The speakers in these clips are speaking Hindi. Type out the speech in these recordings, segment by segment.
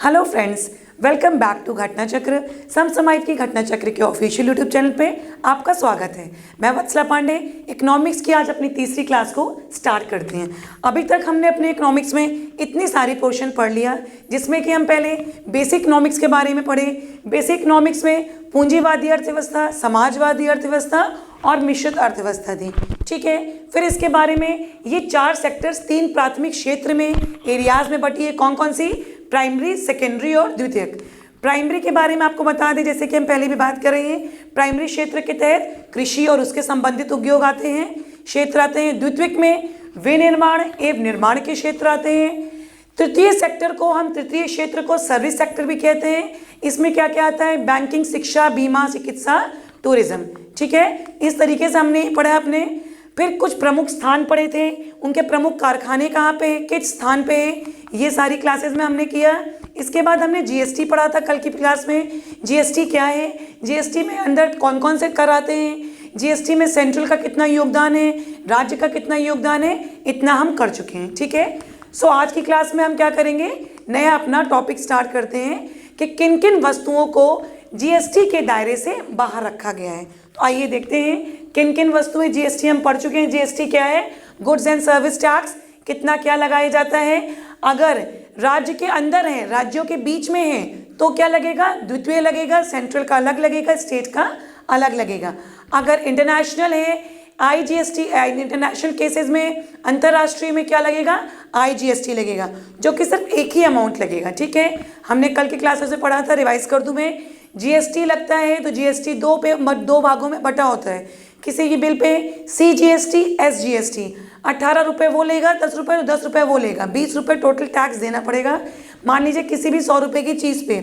Hello friends, welcome back to Ghatna Chakra. समसमाहित की घटना चक्र के ऑफिशियल यूट्यूब चैनल पे आपका स्वागत है। मैं वत्सला पांडे इकोनॉमिक्स की आज अपनी तीसरी क्लास को स्टार्ट करते हैं। अभी तक हमने अपने इकोनॉमिक्स में इतनी सारी पोर्शन पढ़ लिया, जिसमें कि हम पहले बेसिक इकोनॉमिक्स के बारे में पढ़े। बेसिक इकोनॉमिक्स में पूंजीवादी अर्थव्यवस्था, समाजवादी अर्थव्यवस्था और मिश्रित अर्थव्यवस्था थी। ठीक है, फिर इसके बारे में ये चार सेक्टर्स तीन प्राथमिक क्षेत्र में एरियाज में बटी है। कौन कौन सी? प्राइमरी, सेकेंडरी और द्वितीयक। प्राइमरी के बारे में आपको बता दें, जैसे कि हम पहले भी बात कर रहे हैं, प्राइमरी क्षेत्र के तहत कृषि और उसके संबंधित उद्योग आते हैं, क्षेत्र आते हैं। द्वितीयक में विनिर्माण एवं निर्माण के क्षेत्र आते हैं। तृतीय सेक्टर को हम तृतीय क्षेत्र को सर्विस सेक्टर भी कहते हैं। इसमें क्या क्या आता है? बैंकिंग, शिक्षा, बीमा, चिकित्सा, टूरिज्म। ठीक है, इस तरीके से हमने पढ़ा अपने। फिर कुछ प्रमुख स्थान पढ़े थे, उनके प्रमुख कारखाने कहाँ पे हैं, किस स्थान पे हैं, ये सारी क्लासेस में हमने किया। इसके बाद हमने जीएसटी पढ़ा था कल की क्लास में। जीएसटी क्या है, जीएसटी में अंदर कौन कौन से कर आते हैं, जीएसटी में सेंट्रल का कितना योगदान है, राज्य का कितना योगदान है, इतना हम कर चुके हैं। ठीक है, सो आज की क्लास में हम क्या करेंगे, नया अपना टॉपिक स्टार्ट करते हैं कि किन किन वस्तुओं को जीएसटी के दायरे से बाहर रखा गया है। तो आइए देखते हैं किन किन वस्तुएं जीएसटी हम पढ़ चुके हैं। जीएसटी क्या है? Goods and service tax. कितना क्या लगाया जाता है? अगर राज्य के अंदर है, राज्यों के बीच में है, तो क्या लगेगा? द्वितीय लगेगा, सेंट्रल का अलग लगेगा, स्टेट का अलग लगेगा। अगर इंटरनेशनल है, आईजीएसटी, इंटरनेशनल केसेस में, अंतर्राष्ट्रीय में क्या लगेगा? आईजीएसटी लगेगा, जो कि सिर्फ एक ही अमाउंट लगेगा। ठीक है, हमने कल की क्लासेस में पढ़ा था, रिवाइज कर दूं मैं। जीएसटी लगता है तो जीएसटी दो भागों में बटा होता है। किसी की बिल पे सीजीएसटी, एसजीएसटी। 18 रुपये वो लेगा, 10 रुपये तो 10 रुपये वो लेगा, 20 रुपये टोटल टैक्स देना पड़ेगा। मान लीजिए किसी भी 100 रुपये की चीज़ पे,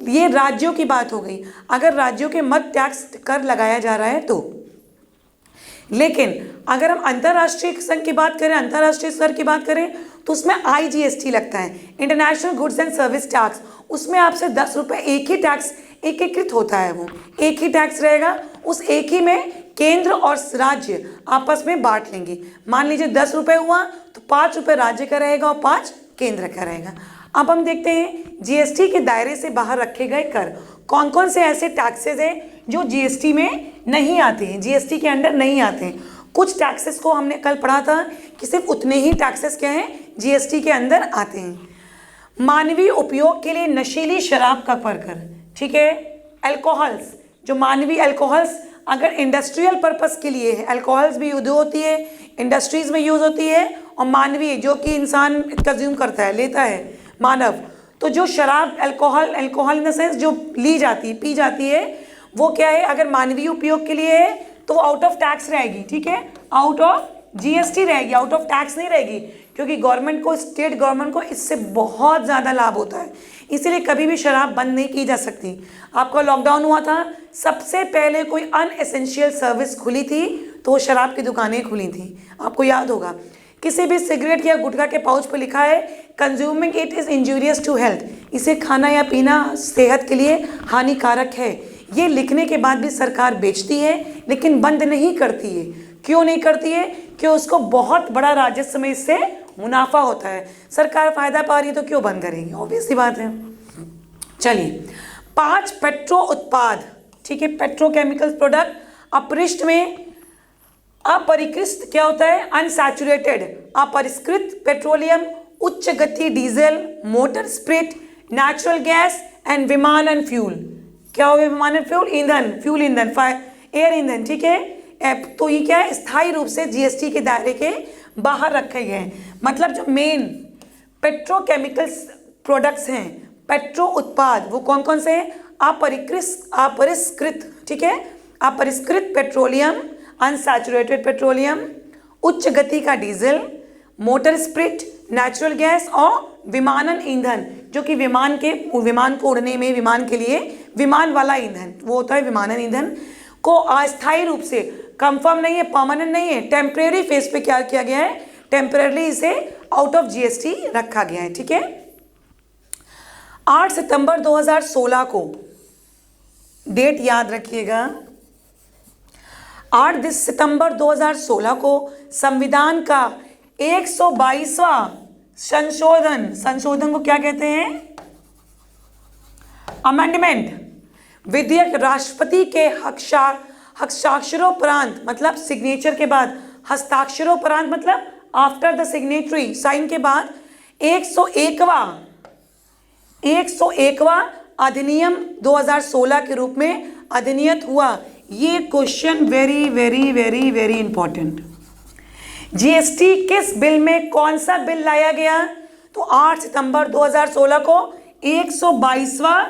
ये राज्यों की बात हो गई। अगर राज्यों के मध्य टैक्स कर लगाया जा रहा है तो। लेकिन अगर हम अंतर्राष्ट्रीय संघ की बात करें, अंतर्राष्ट्रीय स्तर की बात करें, तो उसमें आईजीएसटी लगता है, international goods and service tax. उसमें आपसे 10 रुपये एक ही टैक्स एकीकृत होता है, वो एक ही टैक्स रहेगा। उस एक ही में केंद्र और राज्य आपस में बांट लेंगे। मान लीजिए 10 रुपये हुआ तो 5 रुपये राज्य का रहेगा और 5 केंद्र का रहेगा। अब हम देखते हैं जीएसटी के दायरे से बाहर रखे गए कर कौन कौन से ऐसे टैक्सेस हैं जो जीएसटी में नहीं आते हैं, जीएसटी के अंडर नहीं आते हैं। कुछ टैक्सेस को हमने कल पढ़ा था कि सिर्फ उतने ही टैक्सेस क्या हैं, जीएसटी के अंदर आते हैं। मानवीय उपयोग के लिए नशीली शराब का कर, ठीक है, अल्कोहल्स, जो मानवीय अल्कोहल्स अगर इंडस्ट्रियल पर्पस के लिए है, अल्कोहल्स भी यूज होती है, इंडस्ट्रीज में यूज होती है, और मानवीय जो कि इंसान कंज्यूम करता है, लेता है मानव, तो जो शराब अल्कोहल इन द सेंस जो ली जाती है, पी जाती है, वो क्या है, अगर मानवीय उपयोग के लिए है तो वो आउट ऑफ टैक्स रहेगी। ठीक है, आउट ऑफ जीएसटी रहेगी, आउट ऑफ टैक्स नहीं रहेगी, क्योंकि गवर्नमेंट को, स्टेट गवर्नमेंट को इससे बहुत ज़्यादा लाभ होता है। इसीलिए कभी भी शराब बंद नहीं की जा सकती। आपका लॉकडाउन हुआ था, सबसे पहले कोई अनएसेंशियल सर्विस खुली थी तो वो शराब की दुकानें खुली थी, आपको याद होगा। किसी भी सिगरेट या गुटखा के पाउच पर लिखा है consuming it is injurious to health, इसे खाना या पीना सेहत के लिए हानिकारक है। ये लिखने के बाद भी सरकार बेचती है, लेकिन बंद नहीं करती है। क्यों नहीं करती है? क्यों? उसको बहुत बड़ा राजस्व में इससे मुनाफा होता है। सरकार फायदा पा रही है तो क्यों बंद करेगी? ऑब्वियस सी बात है। चलिए, 5 पेट्रो उत्पाद, ठीक है, पेट्रोकेमिकल प्रोडक्ट, अपरिष्ट में अपरिष्कृत क्या होता है? अनसैचुरेटेड, अपरिष्कृत पेट्रोलियम, उच्च गति diesel, motor spirit, natural gas and विमान एंड फ्यूल। क्या हो गया विमान एंड फ्यूल? ईंधन, फ्यूल ईंधन, एयर ईंधन। ठीक है, तो ये क्या है? स्थायी रूप से जीएसटी के दायरे के बाहर रखे गए हैं। मतलब जो मेन पेट्रोकेमिकल्स प्रोडक्ट्स हैं, पेट्रो उत्पाद, वो कौन कौन से हैं? अपरिष्कृत, ठीक है, अपरिष्कृत पेट्रोलियम, अनसैचुरेटेड पेट्रोलियम, उच्च गति का diesel, motor spirit, natural gas और विमानन ईंधन, जो कि विमान को उड़ने में, विमान के लिए विमान वाला ईंधन, वो होता है विमानन ईंधन, को अस्थायी रूप से, कंफर्म नहीं है, परमानेंट नहीं है, टेम्परेरी फेज पे क्या किया गया है? टेम्परेरी इसे आउट ऑफ जीएसटी रखा गया है। ठीक है, 8 सितंबर 2016 को, डेट याद रखिएगा, 8 सितंबर 2016 को संविधान का 122वां संशोधन को क्या कहते हैं? अमेंडमेंट, विधेयक राष्ट्रपति के हस्ताक्षरोपरांत मतलब सिग्नेचर के बाद, हस्ताक्षरोपरांत मतलब आफ्टर द सिग्नेटरी साइन के बाद 101वां अधिनियम 2016 के रूप में अधिनियत हुआ। ये question very very very very important. GST किस बिल में, कौन सा बिल लाया गया? तो 8 सितंबर 2016 को 122वां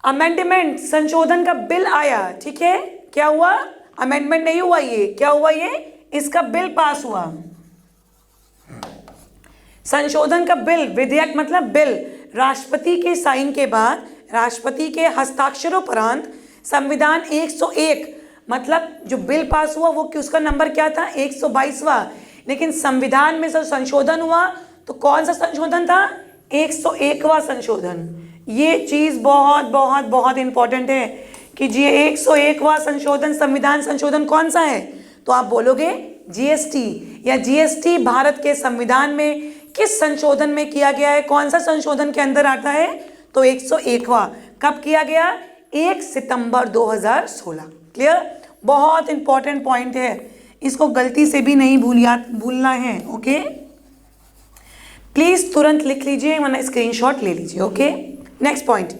अमेंडमेंट संशोधन का बिल आया। ठीक है, क्या हुआ? अमेंडमेंट नहीं हुआ, ये क्या हुआ? ये इसका बिल पास हुआ, संशोधन का बिल। विधेयक मतलब बिल, राष्ट्रपति के साइन के बाद, राष्ट्रपति के हस्ताक्षरोपरांत संविधान 101 मतलब जो बिल पास हुआ वो उसका नंबर क्या था? 122वां। लेकिन संविधान में जो संशोधन हुआ तो कौन सा संशोधन था? 101वां संशोधन। ये चीज़ बहुत बहुत बहुत इंपॉर्टेंट है कि जी 101वां संशोधन, संविधान संशोधन कौन सा है? तो आप बोलोगे जीएसटी, या जीएसटी भारत के संविधान में किस संशोधन में किया गया है? कौन सा संशोधन के अंदर आता है? तो 101वां। कब किया गया? 1 सितंबर 2016। क्लियर? बहुत इंपॉर्टेंट पॉइंट है, इसको गलती से भी नहीं भूलना है। ओके, प्लीज तुरंत लिख लीजिए वरना स्क्रीनशॉट ले लीजिए। ओके, नेक्स्ट पॉइंट,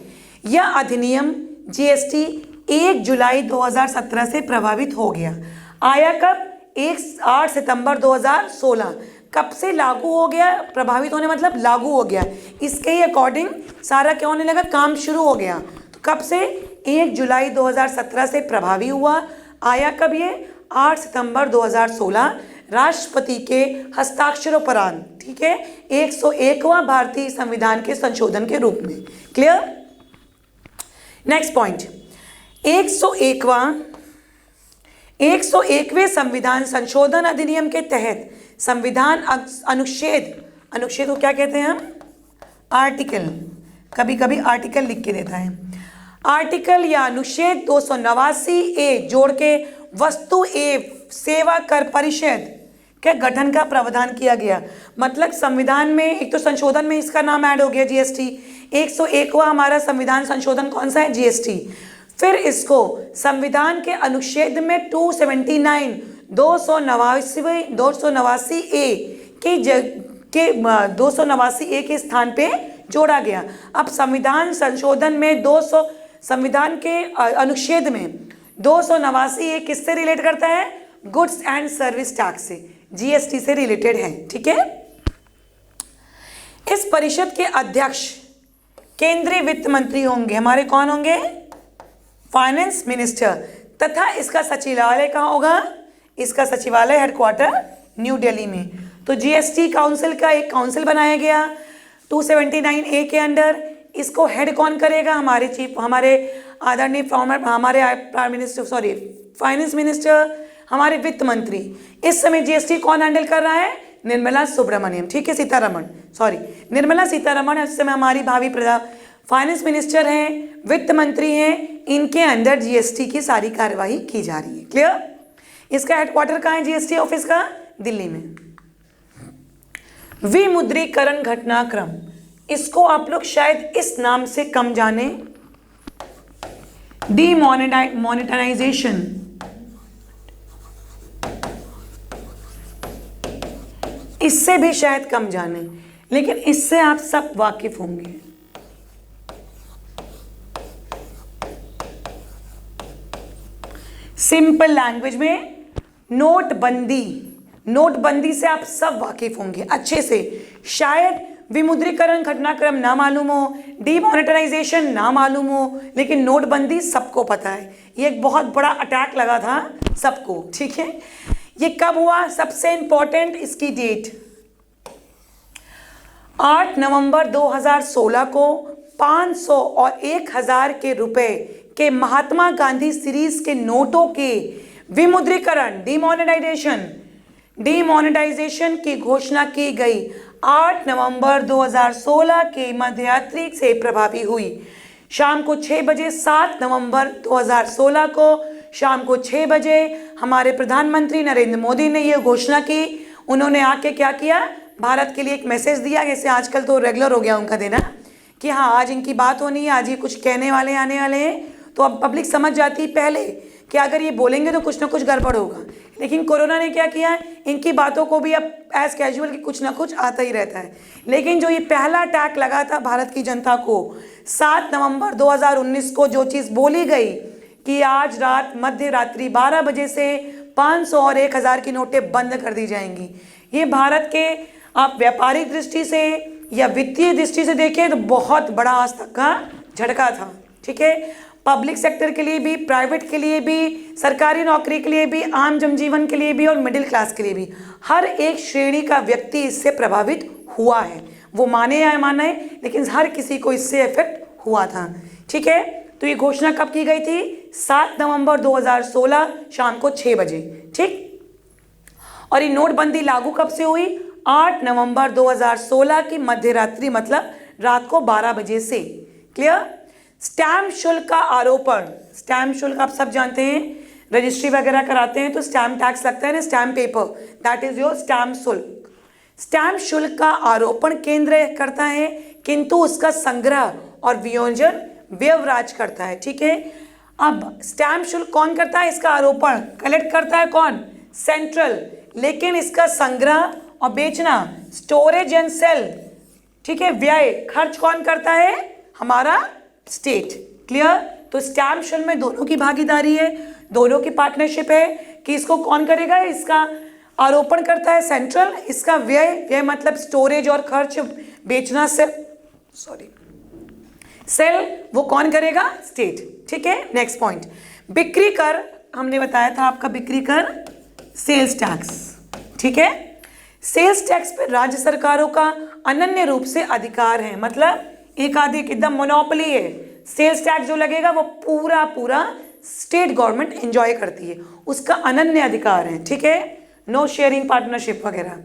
यह अधिनियम जीएसटी 1 जुलाई 2017 से प्रभावित हो गया। आया कब? 8 सितंबर 2016। कब से लागू हो गया? प्रभावित होने मतलब लागू हो गया, इसके ही अकॉर्डिंग सारा क्या होने लगा? काम शुरू हो गया। तो कब से? 1 जुलाई 2017 से प्रभावी हुआ। आया कब ये? 8 सितंबर 2016 राष्ट्रपति के हस्ताक्षरोपरांत। ठीक है, 101वां भारतीय संविधान के संशोधन के रूप में। क्लियर? नेक्स्ट पॉइंट, 101वें संविधान संशोधन अधिनियम के तहत संविधान अनुच्छेद को क्या कहते हैं हम? आर्टिकल, कभी कभी आर्टिकल लिख के देता है। आर्टिकल या अनुच्छेद 289A जोड़ के वस्तु एवं सेवा कर परिषद के गठन का प्रावधान किया गया। मतलब संविधान में एक तो संशोधन में इसका नाम ऐड हो गया जीएसटी। 101वां हमारा संविधान संशोधन कौन सा है? जीएसटी। फिर इसको संविधान के अनुच्छेद में 289A के स्थान पे जोड़ा गया। अब संविधान संशोधन में संविधान के अनुच्छेद में 289A किससे रिलेट करता है? गुड्स एंड सर्विस टैक्स से, जीएसटी से रिलेटेड है। ठीक है, इस परिषद के अध्यक्ष केंद्रीय वित्त मंत्री होंगे। हमारे कौन होंगे? Finance minister. तथा इसका सचिवालय कहाँ होगा? इसका सचिवालय हेडक्वार्टर न्यू दिल्ली में। तो जीएसटी काउंसिल का एक काउंसिल बनाया गया 279A के अंडर। इसको हेड कौन करेगा? हमारे आदरणीय फाइनेंस मिनिस्टर, हमारे वित्त मंत्री। इस समय जीएसटी कौन हैंडल कर रहा है? निर्मला सुब्रमण्यम। ठीक है, निर्मला सीतारमण इस समय हमारी भावी फाइनेंस मिनिस्टर हैं, वित्त मंत्री हैं। इनके अंदर जीएसटी की सारी कार्यवाही की जा रही है। क्लियर? इसका हेडक्वार्टर कहाँ है जीएसटी ऑफिस का? दिल्ली में। विमुद्रीकरण घटनाक्रम, इसको आप लोग शायद इस नाम से कम जाने, डीमोनेटाइजेशन। इससे भी शायद कम जाने, लेकिन इससे आप सब वाकिफ होंगे। सिंपल लैंग्वेज में नोटबंदी से आप सब वाकिफ होंगे अच्छे से। शायद विमुद्रीकरण घटनाक्रम ना मालूम हो, डीमोनेटाइजेशन ना मालूम हो, लेकिन नोटबंदी सबको पता है। ये एक बहुत बड़ा अटैक लगा था सबको। ठीक है, ये कब हुआ? सबसे इंपॉर्टेंट इसकी डेट 8 नवंबर 2016 को 500 और 1000 के रुपए के महात्मा गांधी सीरीज के नोटों के विमुद्रीकरण, डीमोनेटाइजेशन की घोषणा की गई। 8 नवंबर 2016 के मध्यरात्रि से प्रभावी हुई। शाम को 6 बजे 7 नवंबर 2016 को शाम को 6 बजे हमारे प्रधानमंत्री नरेंद्र मोदी ने यह घोषणा की। उन्होंने आके क्या किया? भारत के लिए एक मैसेज दिया, जैसे आजकल तो रेगुलर हो गया उनका देना, कि हाँ आज इनकी बात होनी है, आज ये कुछ कहने वाले आने वाले हैं, तो अब पब्लिक समझ जाती है पहले कि अगर ये बोलेंगे तो कुछ ना कुछ गड़बड़ होगा। लेकिन कोरोना ने क्या किया है, इनकी बातों को भी अब एज कैजुअल कि कुछ ना कुछ आता ही रहता है। लेकिन जो ये पहला अटैक लगा था भारत की जनता को 7 नवंबर 2019 को, जो चीज़ बोली गई कि आज रात मध्य रात्रि 12 बजे से 500 और 1000 की नोटें बंद कर दी जाएंगी, ये भारत के आप व्यापारिक दृष्टि से या वित्तीय दृष्टि से देखें तो बहुत बड़ा आज तक का झटका था। ठीक है, पब्लिक सेक्टर के लिए भी, प्राइवेट के लिए भी, सरकारी नौकरी के लिए भी, आम जनजीवन के लिए भी और मिडिल क्लास के लिए भी, हर एक श्रेणी का व्यक्ति इससे प्रभावित हुआ है। वो माने या माने, लेकिन हर किसी को इससे इफेक्ट हुआ था। ठीक है, तो ये घोषणा कब की गई थी? 7 नवंबर 2016 शाम को 6 बजे। ठीक, और ये नोटबंदी लागू कब से हुई? 8 नवंबर 2016 की मध्य रात्रि, मतलब रात को 12 बजे से। क्लियर? स्टैम्प शुल्क का आरोपण, स्टैम्प शुल्क आप सब जानते हैं, रजिस्ट्री वगैरह कराते हैं तो स्टैम्प टैक्स लगता है ना, stamp paper, that is your stamp शुल्क। स्टैम्प शुल्क का आरोपण केंद्र करता है, किंतु उसका संग्रह और वियोजन व्यय करता है। ठीक है, अब स्टैम्प शुल्क कौन करता है? इसका आरोपण कलेक्ट करता है कौन? सेंट्रल। लेकिन इसका संग्रह और बेचना, स्टोरेज एंड सेल, ठीक है, व्यय खर्च कौन करता है? हमारा स्टेट। क्लियर? तो स्टैम्प शुल्क में दोनों की भागीदारी है, दोनों की पार्टनरशिप है कि इसको कौन करेगा? इसका आरोपण करता है सेंट्रल, इसका व्यय मतलब स्टोरेज और खर्च, बेचना सेल वो कौन करेगा? स्टेट। ठीक है, नेक्स्ट पॉइंट, बिक्री कर हमने बताया था आपका, बिक्री कर सेल्स टैक्स। ठीक है, सेल्स टैक्स पे राज्य सरकारों का अनन्य रूप से अधिकार है, मतलब एकाधिक एकदम मोनोपोली है। सेल्स टैक्स जो लगेगा वो पूरा स्टेट गवर्नमेंट एंजॉय करती है, उसका अनन्य अधिकार है। ठीक है, नो शेयरिंग पार्टनरशिप वगैरह।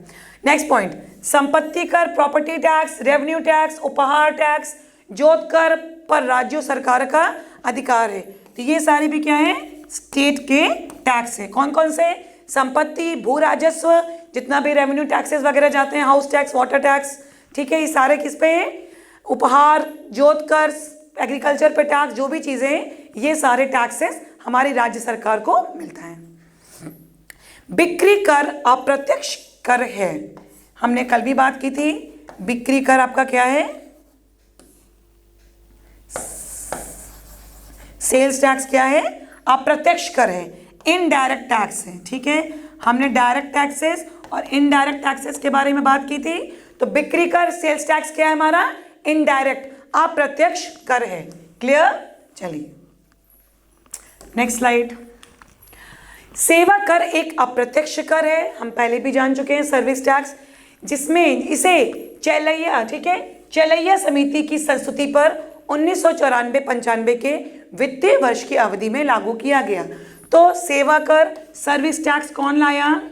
नेक्स्ट पॉइंट, संपत्ति कर, प्रॉपर्टी टैक्स, रेवेन्यू टैक्स, उपहार टैक्स, जोत कर पर राज्य सरकार का अधिकार है। तो ये सारी भी क्या है? स्टेट के टैक्स है। कौन कौन से? संपत्ति, भू राजस्व, जितना भी रेवेन्यू टैक्सेस वगैरह जाते हैं, हाउस टैक्स, वाटर टैक्स। ठीक है, ये सारे किस पे है? उपहार, जोत कर, एग्रीकल्चर पे टैक्स, जो भी चीजें हैं, ये सारे टैक्सेस हमारी राज्य सरकार को मिलता है। बिक्री कर अप्रत्यक्ष कर है, हमने कल भी बात की थी। बिक्री कर आपका क्या है? सेल्स टैक्स क्या है? अप्रत्यक्ष कर है, इनडायरेक्ट टैक्स है। ठीक है, हमने डायरेक्ट टैक्सेस और इनडायरेक्ट टैक्सेस के बारे में बात की थी। तो बिक्री कर सेल्स टैक्स क्या है हमारा? इनडायरेक्ट अप्रत्यक्ष कर है। क्लियर? चलिए नेक्स्ट स्लाइड। सेवा कर एक अप्रत्यक्ष कर है, हम पहले भी जान चुके हैं, सर्विस टैक्स, जिसमें इसे चेलैया, ठीक है, चेलैया समिति की संस्तुति पर 1994-95 के वित्तीय वर्ष की अवधि में लागू किया गया। तो सेवा कर, सर्विस टैक्स कौन लाया?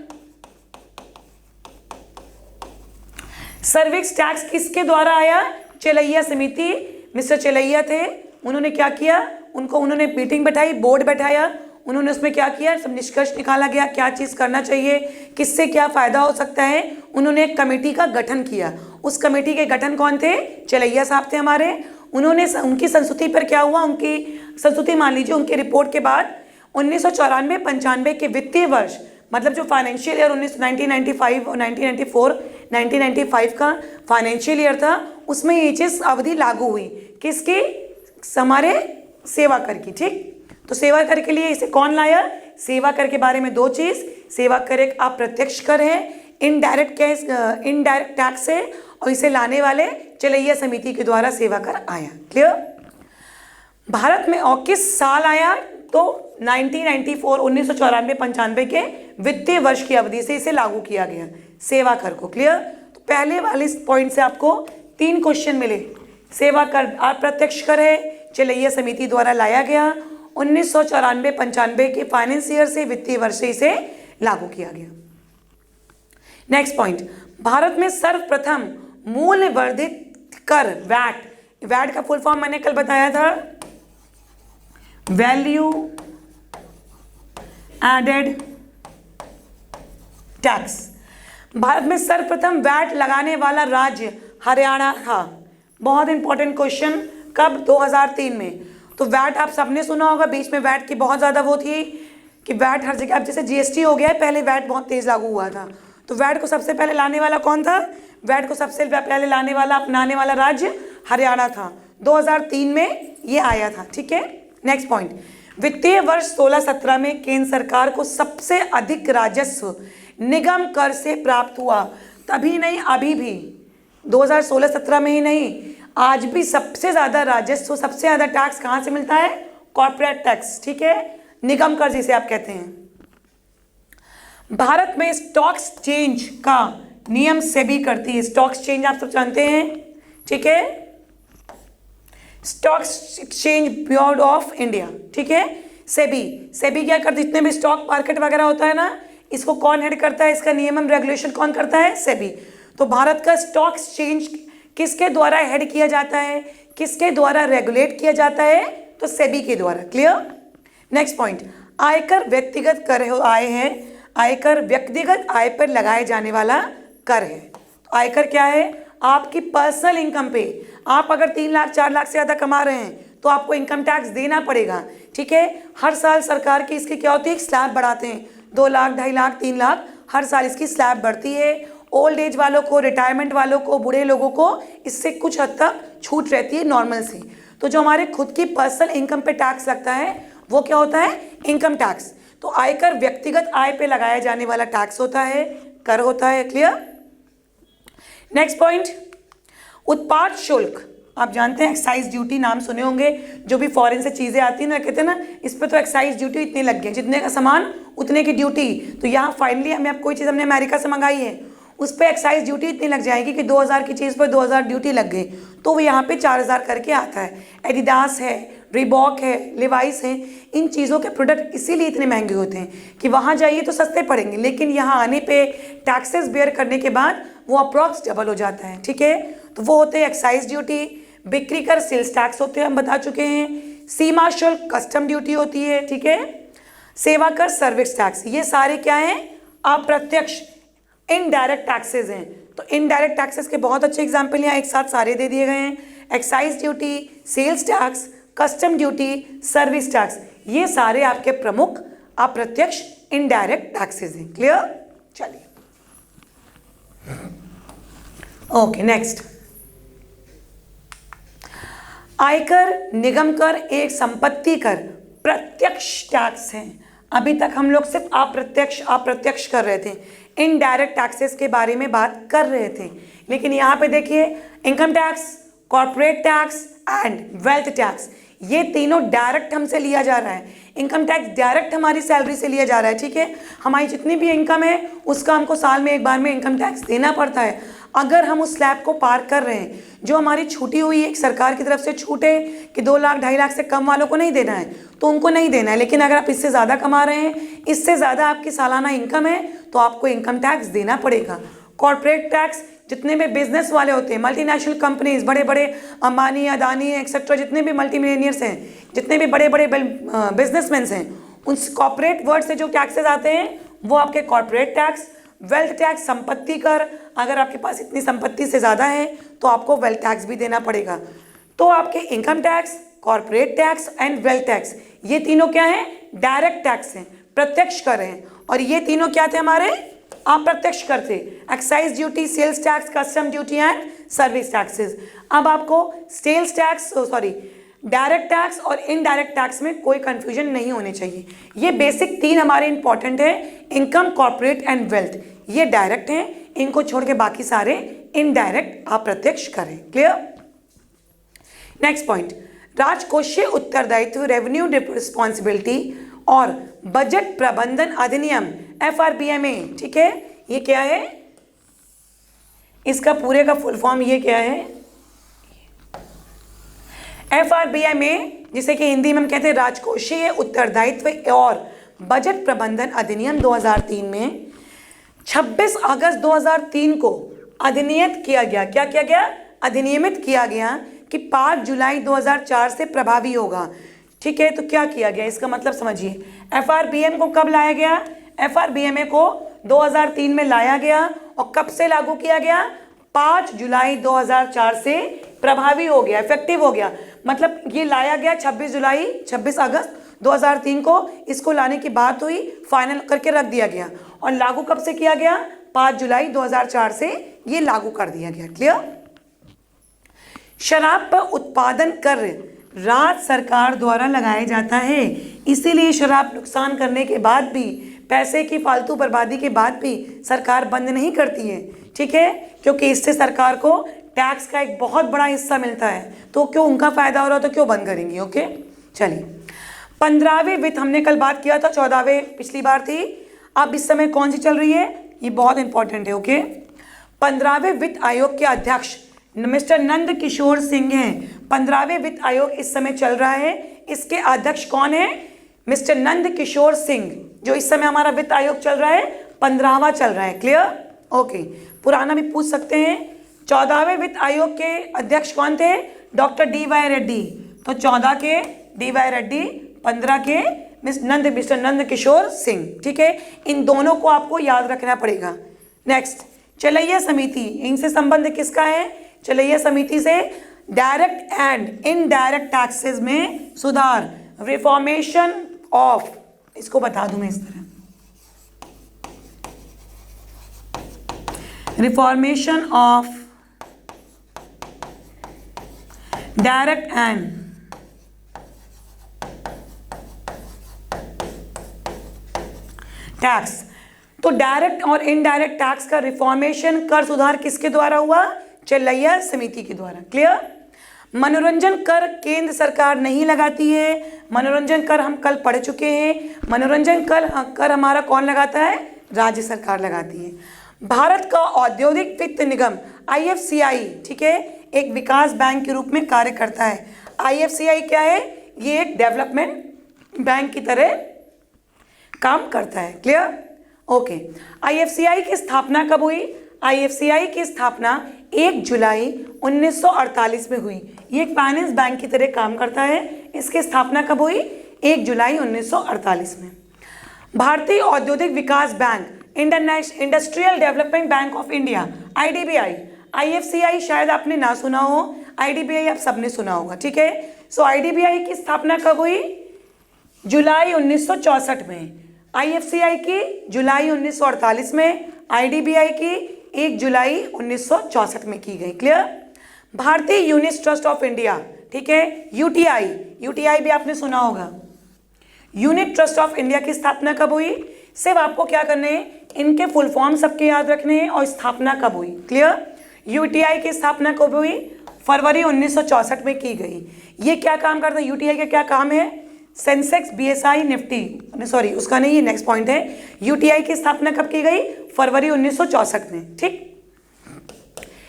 सर्विस टैक्स किसके द्वारा आया? चेलैया समिति, मिस्टर चेलैया थे, उन्होंने क्या किया? उन्होंने मीटिंग बैठाई, बोर्ड बैठाया, उन्होंने उसमें क्या किया? सब निष्कर्ष निकाला गया, क्या चीज़ करना चाहिए, किससे क्या फ़ायदा हो सकता है। उन्होंने एक कमेटी का गठन किया। उस कमेटी के गठन कौन थे? चेलैया साहब थे हमारे। उन्होंने उनकी संस्तुति पर क्या हुआ? उनकी संस्तुति मान लीजिए, उनकी रिपोर्ट के बाद 1994-95 के वित्तीय वर्ष, मतलब जो फाइनेंशियल ईयर 1995 और 1994-1995 का फाइनेंशियल ईयर था, उसमें ये चीज़ अवधि लागू हुई। किसकी? हमारे सेवा कर की। ठीक, तो सेवा कर के लिए इसे कौन लाया? सेवा कर के बारे में दो चीज़, सेवा कर एक अप्रत्यक्ष कर है, इनडायरेक्ट टैक्स है, और इसे लाने वाले चेलैया समिति के द्वारा सेवा कर आया। क्लियर? भारत में और किस साल आया? तो 1994-95 के वित्तीय वर्ष की अवधि से इसे लागू किया गया, सेवा कर को। क्लियर? तो पहले वाले पॉइंट से आपको 3 क्वेश्चन मिले। सेवा कर अप्रत्यक्ष कर है, चेलैया समिति द्वारा लाया गया, 1994-95 के फाइनेंस ईयर से, वित्तीय वर्ष से इसे लागू किया गया। नेक्स्ट पॉइंट, भारत में सर्वप्रथम मूल्य वर्धित कर, वैट का फुल फॉर्म मैंने कल बताया था, वैल्यू एडेड टैक्स। भारत में सर्वप्रथम वैट लगाने वाला राज्य हरियाणा था। बहुत इंपॉर्टेंट क्वेश्चन, कब? 2003 में। तो वैट आप सबने सुना होगा, बीच में वैट की बहुत ज़्यादा वो थी कि वैट हर जगह, अब जैसे जीएसटी हो गया है, पहले वैट बहुत तेज़ लागू हुआ था। तो वैट को सबसे पहले लाने वाला कौन था? वैट को सबसे पहले लाने वाला, अपनाने वाला राज्य हरियाणा था। 2003 में ये आया था, ठीक है। नेक्स्ट पॉइंट, वित्तीय वर्ष 16-17 में केंद्र सरकार को सबसे अधिक राजस्व निगम कर से प्राप्त हुआ। तभी नहीं, अभी भी 2016-17 में ही नहीं, आज भी सबसे ज़्यादा राजस्व, सबसे ज़्यादा टैक्स कहाँ से मिलता है? कॉर्पोरेट टैक्स, ठीक है, निगम कर जिसे आप कहते हैं। भारत में स्टॉक एक्सचेंज का नियम सेबी करती है। स्टॉक एक्सचेंज आप सब जानते हैं, ठीक है, stock exchange board of India, ठीक है, सेबी। सेबी क्या करती है? जितने भी स्टॉक मार्केट वगैरह होता है ना, इसको कौन हेड करता है? इसका नियमन रेगुलेशन कौन करता है? सेबी। तो भारत का स्टॉक एक्सचेंज किसके द्वारा हेड किया जाता है, किसके द्वारा रेगुलेट किया जाता है? तो सेबी के द्वारा। क्लियर? नेक्स्ट पॉइंट, आयकर व्यक्तिगत कर आय है। आयकर व्यक्तिगत आय पर लगाए जाने वाला कर है। तो आयकर क्या है? आपकी पर्सनल इनकम पे, आप अगर 3 लाख 4 लाख से ज़्यादा कमा रहे हैं तो आपको इनकम टैक्स देना पड़ेगा, ठीक है। हर साल सरकार की इसकी क्या होती है? स्लैब बढ़ाते हैं, 2 लाख 2.5 लाख 3 लाख, हर साल इसकी स्लैब बढ़ती है। ओल्ड एज वालों को, रिटायरमेंट वालों को, बूढ़े लोगों को इससे कुछ हद तक छूट रहती है नॉर्मल से। तो जो हमारे खुद की पर्सनल इनकम पे टैक्स लगता है वो क्या होता है? Income tax. तो आयकर व्यक्तिगत आय पे लगाया जाने वाला टैक्स होता है, कर होता है। क्लियर? नेक्स्ट पॉइंट, उत्पाद शुल्क। आप जानते हैं एक्साइज ड्यूटी, नाम सुने होंगे, जो भी फॉरेन से चीज़ें आती हैं ना, कहते हैं ना इस पर तो एक्साइज ड्यूटी इतनी लग गई, जितने का सामान उतने की ड्यूटी। तो यहाँ फाइनली हमें अब कोई चीज़ हमने अमेरिका से मंगाई है, उस पर एक्साइज ड्यूटी इतनी लग जाएगी कि 2000 की चीज़ पर 2000 ड्यूटी लग गई, तो वो यहाँ पे 4000 करके आता है। एडिडास है, रिबॉक है, लिवाइस है, इन चीज़ों के प्रोडक्ट इसीलिए इतने महंगे होते हैं कि वहाँ जाइए तो सस्ते पड़ेंगे, लेकिन यहाँ आने पे टैक्सेस बेयर करने के बाद वो अप्रॉक्स डबल हो जाता है, ठीक है। तो वो होते हैं एक्साइज ड्यूटी, बिक्री कर सेल्स टैक्स होते हैं, हम बता चुके हैं, सीमा शुल्क कस्टम ड्यूटी होती है, ठीक है, सेवा कर सर्विस टैक्स, ये सारे क्या हैं? अप्रत्यक्ष इनडायरेक्ट टैक्सेस हैं। तो इनडायरेक्ट टैक्सेस के बहुत अच्छे एग्जाम्पल यहाँ एक साथ सारे दे दिए गए हैं, excise duty, sales tax, custom duty, service tax, ये सारे आपके प्रमुख अप्रत्यक्ष इनडायरेक्ट टैक्सेस हैं। क्लियर? चलिए ओके, नेक्स्ट, आयकर, निगम कर एक संपत्ति कर प्रत्यक्ष टैक्स है। अभी तक हम लोग सिर्फ अप्रत्यक्ष कर रहे थे, इनडायरेक्ट टैक्सेस के बारे में बात कर रहे थे, लेकिन यहाँ पे देखिए income tax, corporate tax and wealth tax, ये तीनों डायरेक्ट हमसे लिया जा रहा है। इनकम टैक्स डायरेक्ट हमारी सैलरी से लिया जा रहा है, ठीक है, हमारी जितनी भी इनकम है उसका हमको साल में एक बार में इनकम टैक्स देना पड़ता है। अगर हम उस स्लैब को पार कर रहे हैं, जो हमारी छूटी हुई एक सरकार की तरफ से छूट है कि 2 लाख 2.5 लाख से कम वालों को नहीं देना है, तो उनको नहीं देना है, लेकिन अगर आप इससे ज़्यादा कमा रहे हैं, इससे ज़्यादा आपकी सालाना इनकम है, तो आपको इनकम टैक्स देना पड़ेगा। कॉर्पोरेट टैक्स, जितने भी बिजनेस वाले होते हैं, मल्टीनेशनल कंपनीज, बड़े बड़े अंबानी, अदानी एक्सेट्रा, जितने भी मल्टी मिलियनियर्स हैं, जितने भी बड़े बड़े बिजनेसमैन हैं, उन कॉर्पोरेट वर्ड से जो टैक्सेस आते हैं वो आपके कॉर्पोरेट टैक्स, वेल्थ टैक्स, संपत्ति कर, अगर आपके पास इतनी संपत्ति से ज़्यादा है तो आपको वेल्थ टैक्स भी देना पड़ेगा। तो आपके income tax, corporate tax and wealth tax, ये तीनों क्या हैं? डायरेक्ट टैक्स हैं, प्रत्यक्ष कर हैं, और ये तीनों क्या थे? हमारे अप्रत्यक्ष कर थे, excise duty, sales tax, custom duty and service taxes. अब आपको सेल्स टैक्स, डायरेक्ट टैक्स और इनडायरेक्ट टैक्स में कोई कंफ्यूजन नहीं होने चाहिए। ये बेसिक 3 हमारे इंपॉर्टेंट है, इनकम, कॉर्पोरेट एंड वेल्थ, ये डायरेक्ट हैं, इनको छोड़ के बाकी सारे इनडायरेक्ट अप्रत्यक्ष करें। क्लियर? नेक्स्ट पॉइंट, राजकोषीय उत्तरदायित्व, रेवेन्यू रिस्पॉन्सिबिलिटी और बजट प्रबंधन अधिनियम, FRBMA, ठीक है, ये क्या है? इसका पूरे का फुल फॉर्म ये क्या है? FRBMA, जिसे कि हिंदी में हम कहते हैं राजकोषीय उत्तरदायित्व और बजट प्रबंधन अधिनियम 2003 में 26 अगस्त 2003 को अधिनियत किया गया। क्या किया गया? अधिनियमित किया गया कि 5 जुलाई 2004 से प्रभावी होगा, ठीक है। तो क्या किया गया, इसका मतलब समझिए। FRBM को कब लाया गया? FRBMA को 2003 में लाया गया, और कब से लागू किया गया? 5 जुलाई 2004 से प्रभावी हो गया, इफेक्टिव हो गया। मतलब ये लाया गया 26 अगस्त 2003 को, इसको लाने की बात हुई, फाइनल करके रख दिया गया। और लागू कब से किया गया? 5 जुलाई 2004 से ये लागू कर दिया गया। क्लियर? शराब पर उत्पादन कर राज्य सरकार द्वारा लगाया जाता है, इसीलिए शराब नुकसान करने के बाद भी, पैसे की फालतू बर्बादी के बाद भी सरकार बंद नहीं करती है। ठीक है, क्योंकि इससे सरकार को टैक्स का एक बहुत बड़ा हिस्सा मिलता है, तो क्यों उनका फायदा हो रहा हो तो क्यों बंद करेंगी। ओके, चलिए 15वें वित्त, हमने कल बात किया था, 14वें पिछली बार थी, अब इस समय कौन सी चल रही है, ये बहुत इंपॉर्टेंट है। ओके, 15वें वित्त आयोग के अध्यक्ष मिस्टर नंद किशोर सिंह हैं। 15वें वित्त आयोग इस समय चल रहा है, इसके अध्यक्ष कौन है? मिस्टर नंद किशोर सिंह। जो इस समय हमारा वित्त आयोग चल रहा है 15वां चल रहा है। क्लियर? ओके, पुराना भी पूछ सकते हैं। 14वें वित्त आयोग के अध्यक्ष कौन थे? Doctor DY Reddy. तो 14 के DY रेड्डी, 15 के मिस्टर नंद किशोर सिंह। ठीक है, इन दोनों को आपको याद रखना पड़ेगा। नेक्स्ट, चलैया समिति, इनसे संबंध किसका है? चलैया समिति से डायरेक्ट एंड इनडायरेक्ट टैक्सेस में सुधार, रिफॉर्मेशन ऑफ, इसको बता दूं मैं इस तरह, reformation of direct and tax. तो डायरेक्ट और इनडायरेक्ट टैक्स का रिफॉर्मेशन, कर सुधार किसके द्वारा हुआ? चलैया समिति के द्वारा। क्लियर? मनोरंजन कर केंद्र सरकार नहीं लगाती है, मनोरंजन कर हम कल पढ़ चुके हैं। मनोरंजन कर हमारा कौन लगाता है? राज्य सरकार लगाती है। भारत का औद्योगिक वित्त निगम IFCI, ठीक है, एक विकास बैंक के रूप में कार्य करता है। IFCI क्या है? ये एक डेवलपमेंट बैंक की तरह काम करता है। क्लियर? ओके, IFCI की स्थापना कब हुई? IFCI की स्थापना 1 जुलाई 1948 में हुई। ये एक फाइनेंस बैंक की तरह काम करता है। इसकी स्थापना कब हुई? 1 जुलाई 1948 में। भारतीय औद्योगिक विकास bank, industrial development bank of India, IDBI। IFCI शायद आपने ना सुना हो, IDBI आप सबने सुना होगा। ठीक है, सो IDBI की स्थापना कब हुई? जुलाई 1964 में। IFCI की जुलाई 1948 में, IDBI की 1 जुलाई 1964 में की गई। क्लियर? भारतीय यूनिट ट्रस्ट ऑफ इंडिया, ठीक है, UTI भी आपने सुना होगा। यूनिट ट्रस्ट ऑफ इंडिया की स्थापना कब हुई? सिर्फ आपको क्या करने हैं, इनके फुल फॉर्म सबके याद रखने हैं और स्थापना कब हुई। क्लियर? UTI की स्थापना कब हुई? फरवरी 1964 में की गई। ये क्या काम करता है? UTI का क्या काम है? सेंसेक्स, BSI, निफ्टी, सॉरी उसका नहीं, ये नेक्स्ट पॉइंट है। UTI की स्थापना कब की गई? फरवरी 1964 में। ठीक,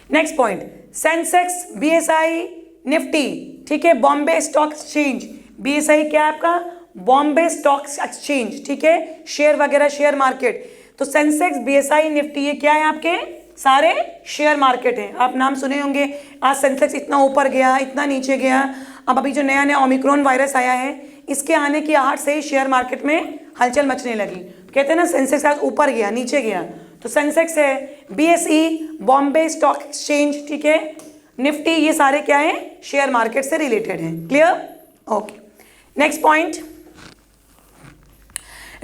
next point, Sensex, BSI, Nifty, ठीक है, बॉम्बे स्टॉक एक्सचेंज। BSI क्या है आपका? Bombay stock exchange. ठीक है, शेयर वगैरह, शेयर मार्केट। तो सेंसेक्स, BSI, निफ्टी, ये क्या है? आपके सारे शेयर मार्केट हैं। आप नाम सुने होंगे, आज सेंसेक्स इतना ऊपर गया, इतना नीचे गया। अब अभी जो नया नया ओमिक्रॉन वायरस आया है, इसके आने की आहट से ही शेयर मार्केट में हलचल मचने लगी। कहते हैं ना, सेंसेक्स आज ऊपर गया, नीचे गया, तो सेंसेक्स है। BSE, बॉम्बे स्टॉक एक्सचेंज, ठीक है, निफ्टी, ये सारे क्या है? शेयर मार्केट से रिलेटेड हैं। क्लियर? ओके, नेक्स्ट पॉइंट,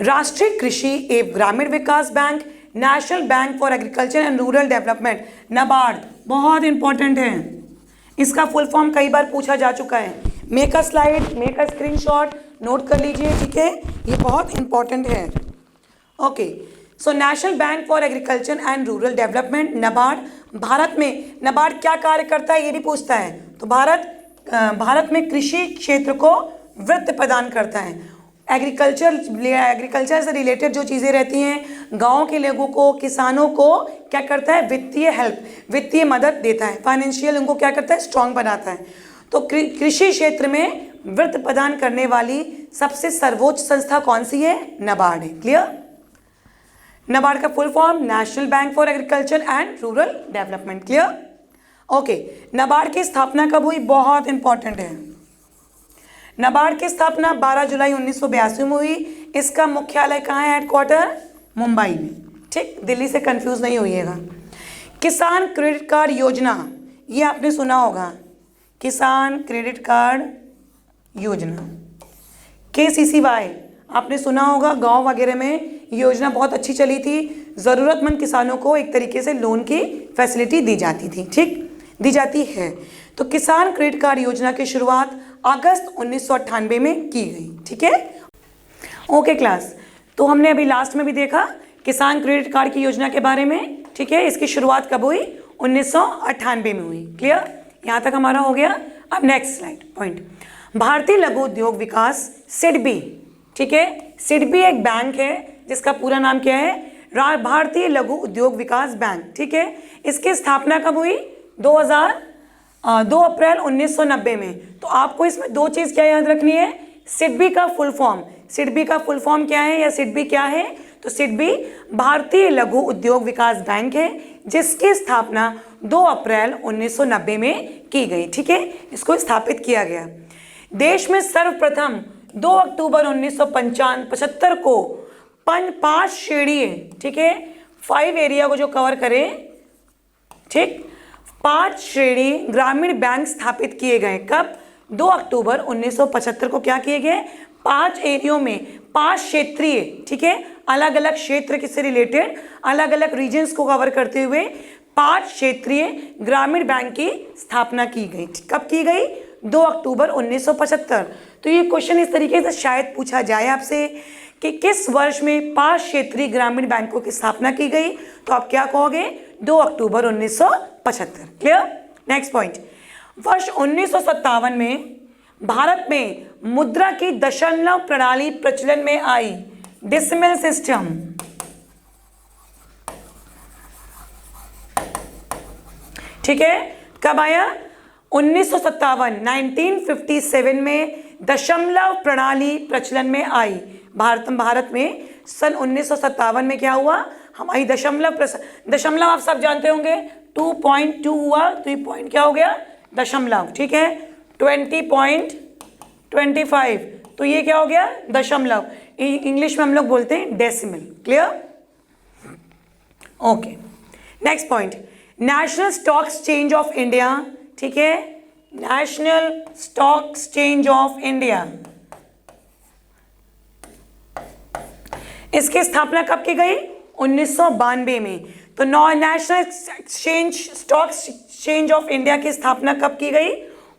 राष्ट्रीय कृषि एवं ग्रामीण विकास bank, national bank for agriculture and rural development, NABARD, बहुत इंपॉर्टेंट है। इसका फुल फॉर्म कई बार पूछा जा चुका है। Make a slide, make a screenshot, note कर लीजिए। ठीक है, ये बहुत इंपॉर्टेंट है। Okay, so national bank for agriculture and rural development, NABARD। Bharat में NABARD क्या कार्य करता है, ये भी पूछता है। तो भारत में कृषि क्षेत्र को वित्त प्रदान करता है। एग्रीकल्चर से रिलेटेड जो चीज़ें रहती हैं, गाँव के लोगों को, किसानों को क्या करता है? वित्तीय हेल्प, वित्तीय मदद देता है। फाइनेंशियल उनको क्या करता है? स्ट्रॉन्ग बनाता है। तो कृषि क्षेत्र में वित्त प्रदान करने वाली सबसे सर्वोच्च संस्था कौन सी है? NABARD है। क्लियर? NABARD का full form national bank for agriculture and rural development. Clear? Okay, NABARD की स्थापना कब हुई? बहुत इंपॉर्टेंट है। NABARD की स्थापना 12 जुलाई 1982 में हुई। इसका मुख्यालय कहाँ है? हेडक्वार्टर मुंबई में। ठीक, दिल्ली से कंफ्यूज नहीं होइएगा। किसान क्रेडिट कार्ड योजना, ये आपने सुना होगा। किसान क्रेडिट कार्ड योजना, KCCY, आपने सुना होगा, गांव वगैरह में योजना बहुत अच्छी चली थी। ज़रूरतमंद किसानों को एक तरीके से लोन की फैसिलिटी दी जाती थी, ठीक, दी जाती है। तो किसान क्रेडिट कार्ड योजना की शुरुआत अगस्त 1998 में की गई, ठीक है। ओके क्लास, तो हमने अभी लास्ट में भी देखा किसान क्रेडिट कार्ड की योजना के बारे में, ठीक है। इसकी शुरुआत कब हुई? 1998 में हुई। क्लियर, यहाँ तक हमारा हो गया। अब नेक्स्ट स्लाइड पॉइंट, भारतीय लघु उद्योग विकास, सिडबी, ठीक है। सिडबी एक बैंक है जिसका पूरा नाम क्या है? भारतीय लघु उद्योग विकास बैंक, ठीक है। इसकी स्थापना कब हुई? 2 अप्रैल 1990 में। तो आपको इसमें दो चीज़ क्या याद रखनी है? सिडबी का फुल फॉर्म, सिडबी का फुल फॉर्म क्या है या सिडबी क्या है? तो सिडबी भारतीय लघु उद्योग विकास बैंक है जिसकी स्थापना 2 अप्रैल 1990 में की गई, ठीक है। इसको स्थापित किया गया। देश में सर्वप्रथम 2 अक्टूबर 1975 को 5 श्रेणीय, ठीक है, 5 एरिया को जो कवर करें, ठीक, 5 श्रेणी ग्रामीण बैंक स्थापित किए गए। कब? 2 अक्टूबर 1975 को क्या किए गए? 5 एरियो में 5 क्षेत्रीय, ठीक है, अलग अलग क्षेत्र से रिलेटेड अलग अलग रीजन्स को कवर करते हुए 5 क्षेत्रीय ग्रामीण बैंक की स्थापना की गई। कब की गई? 2 अक्टूबर 1975। तो ये क्वेश्चन इस तरीके से शायद पूछा जाए आपसे कि किस वर्ष में 5 क्षेत्रीय ग्रामीण बैंकों की स्थापना की गई, तो आप क्या कहोगे? 2 अक्टूबर 1975। क्लियर। नेक्स्ट पॉइंट, वर्ष 1957 में भारत में मुद्रा की दशमलव प्रणाली प्रचलन में आई, डेसिमल सिस्टम, ठीक है। कब आया? 1957 में दशमलव प्रणाली प्रचलन में आई। भारत में सन 1957 में क्या हुआ? हमारी दशमलव आप सब जानते होंगे, 2.2 हुआ, तो ये पॉइंट क्या हो गया? दशमलव, ठीक है। 20.25, तो ये क्या हो गया? दशमलव। इंग्लिश में हम लोग बोलते हैं decimal. Clear. Okay, next point, national stock exchange of India, ठीक है, national stock exchange of India, इसकी स्थापना कब की गई? 1992 में। तो national stock exchange of India की स्थापना कब की गई?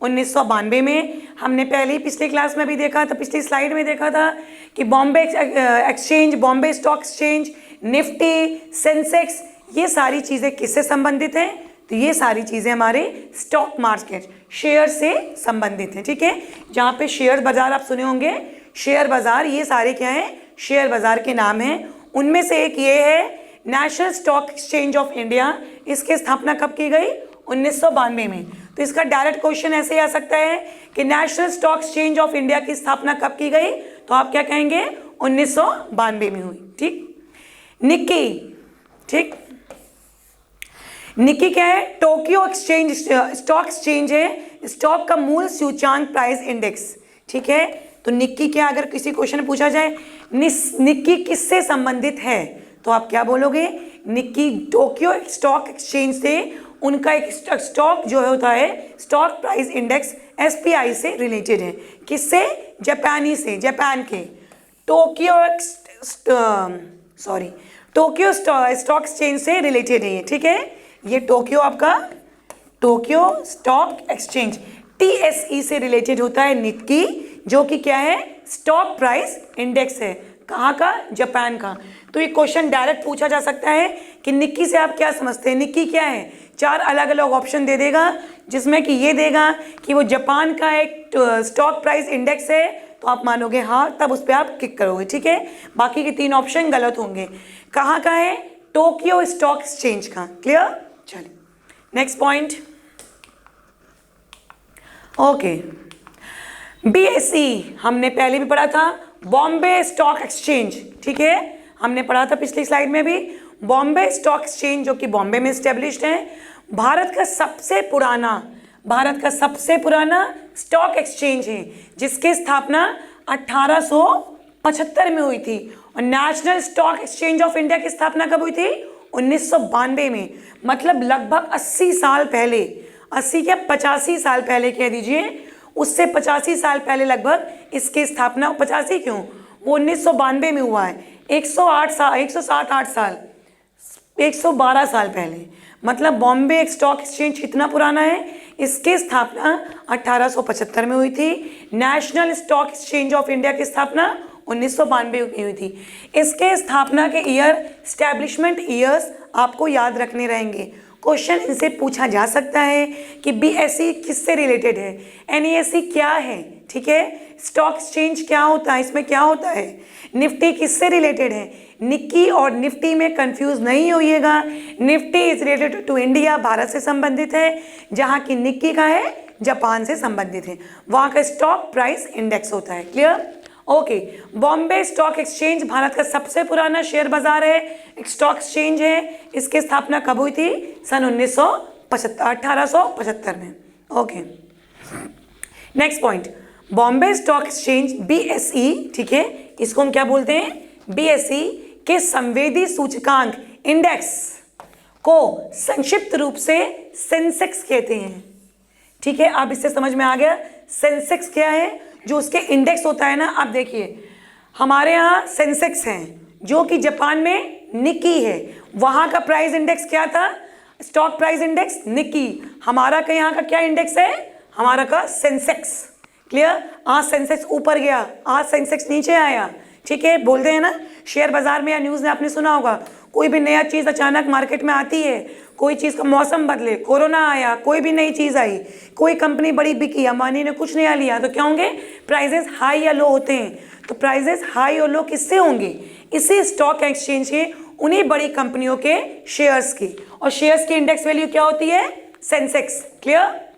1992 में। हमने पहले ही पिछली क्लास में भी देखा था, पिछली स्लाइड में देखा था कि Bombay exchange, Bombay stock exchange, Nifty, Sensex, ये सारी चीज़ें किससे संबंधित हैं? तो ये सारी चीज़ें हमारे स्टॉक मार्केट, शेयर से संबंधित हैं, ठीक है। जहाँ पे शेयर बाजार आप सुने होंगे, शेयर बाजार, ये सारे क्या हैं? शेयर बाजार के नाम हैं। उनमें से एक ये है national stock exchange of India. इसकी स्थापना कब की गई? 1992 में। तो इसका डायरेक्ट क्वेश्चन ऐसे आ सकता है कि national stock exchange of India की स्थापना कब की गई? तो आप क्या कहेंगे? 1992 में हुई, ठीक। निक्की, ठीक, निक्की क्या है? टोक्यो एक्सचेंज स्टॉक एक्सचेंज है, स्टॉक का मूल सूचकांक प्राइस इंडेक्स, ठीक है। तो निक्की क्या, अगर किसी क्वेश्चन पूछा जाए निक्की किससे संबंधित है, तो आप क्या बोलोगे? निक्की टोक्यो स्टॉक एक्सचेंज से, उनका एक स्टॉक जो होता है स्टॉक प्राइस इंडेक्स, SPI से रिलेटेड है। किससे? जापानी से, जापान के टोक्यो स्टॉक एक्सचेंज से रिलेटेड है ये, ठीक है। ये टोक्यो आपका टोक्यो स्टॉक एक्सचेंज TSE से रिलेटेड होता है निक्की, जो कि क्या है? स्टॉक प्राइस इंडेक्स है। कहाँ का? जापान का। तो ये क्वेश्चन डायरेक्ट पूछा जा सकता है कि निक्की से आप क्या समझते हैं? निक्की क्या है? 4 अलग अलग ऑप्शन दे देगा, जिसमें कि ये देगा कि वो जापान का एक स्टॉक प्राइस इंडेक्स है, तो आप मानोगे हाँ, तब उस पर आप क्लिक करोगे, ठीक है। बाकी के 3 ऑप्शन गलत होंगे। कहाँ का है? टोक्यो स्टॉक एक्सचेंज का। क्लियर। चलिए नेक्स्ट पॉइंट। ओके, BSE हमने पहले भी पढ़ा था, बॉम्बे स्टॉक एक्सचेंज, ठीक है, हमने पढ़ा था पिछली स्लाइड में भी। बॉम्बे स्टॉक एक्सचेंज जो कि बॉम्बे में स्टेब्लिश्ड है, भारत का सबसे पुराना स्टॉक एक्सचेंज है, जिसकी स्थापना 1875 में हुई थी। और national stock exchange of India की स्थापना कब हुई थी? 1992 में। मतलब लगभग 80 साल पहले 80 के 85 साल पहले कह दीजिए, उससे 85 साल पहले लगभग इसकी स्थापना, 85 क्यों, वो 1992 में हुआ है। 108 साल, 107-8 साल, 112 साल पहले, मतलब बॉम्बे स्टॉक एक्सचेंज कितना पुराना है, इसकी स्थापना 1875 में हुई थी। National stock exchange of India की स्थापना 1992 में हुई थी। इसके स्थापना के ईयर, स्टैब्लिशमेंट ईयर्स आपको याद रखने रहेंगे। क्वेश्चन इनसे पूछा जा सकता है कि बीएसई किससे रिलेटेड है, एनईएसई क्या है, ठीक है, स्टॉक एक्सचेंज क्या होता है, इसमें क्या होता है, निफ्टी किससे रिलेटेड है। निक्की और निफ्टी में कंफ्यूज नहीं होइएगा। Nifty is related to India, Bharat से संबंधित है, जहाँ की निक्की का है जापान से संबंधित है, वहाँ का स्टॉक प्राइस इंडेक्स होता है। Clear, okay. Bombay stock exchange Bharat का सबसे पुराना शेयर बाजार है, एक स्टॉक एक्सचेंज है। इसकी स्थापना कब हुई थी, सन 1875 में। Okay, next point, Bombay stock exchange BSE, ठीक है, इसको हम क्या बोलते हैं, बीएसई के संवेदी सूचकांक इंडेक्स को संक्षिप्त रूप से सेंसेक्स कहते हैं। ठीक है, अब इससे समझ में आ गया सेंसेक्स क्या है, जो उसके इंडेक्स होता है ना। आप देखिए हमारे यहाँ सेंसेक्स हैं, जो कि जापान में निक्की है, वहाँ का प्राइस इंडेक्स क्या था, स्टॉक प्राइस इंडेक्स निक्की। हमारा का यहाँ का क्या इंडेक्स है, हमारा का सेंसेक्स। क्लियर, आज सेंसेक्स ऊपर गया, आज सेंसेक्स नीचे आया। ठीक है, बोलते हैं ना शेयर बाजार में या न्यूज़ में आपने सुना होगा, कोई भी नया चीज़ अचानक मार्केट में आती है, कोई चीज़ का मौसम बदले, कोरोना आया, कोई भी नई चीज़ आई, कोई कंपनी बड़ी बिकी, अंबानी ने कुछ नया लिया, तो क्या होंगे, प्राइजेस हाई या लो होते हैं। तो प्राइजेस हाई और लो किससे होंगे, इसी स्टॉक एक्सचेंज के उन्हीं बड़ी कंपनियों के शेयर्स की, और शेयर्स की इंडेक्स वैल्यू क्या होती है, Sensex. Clear,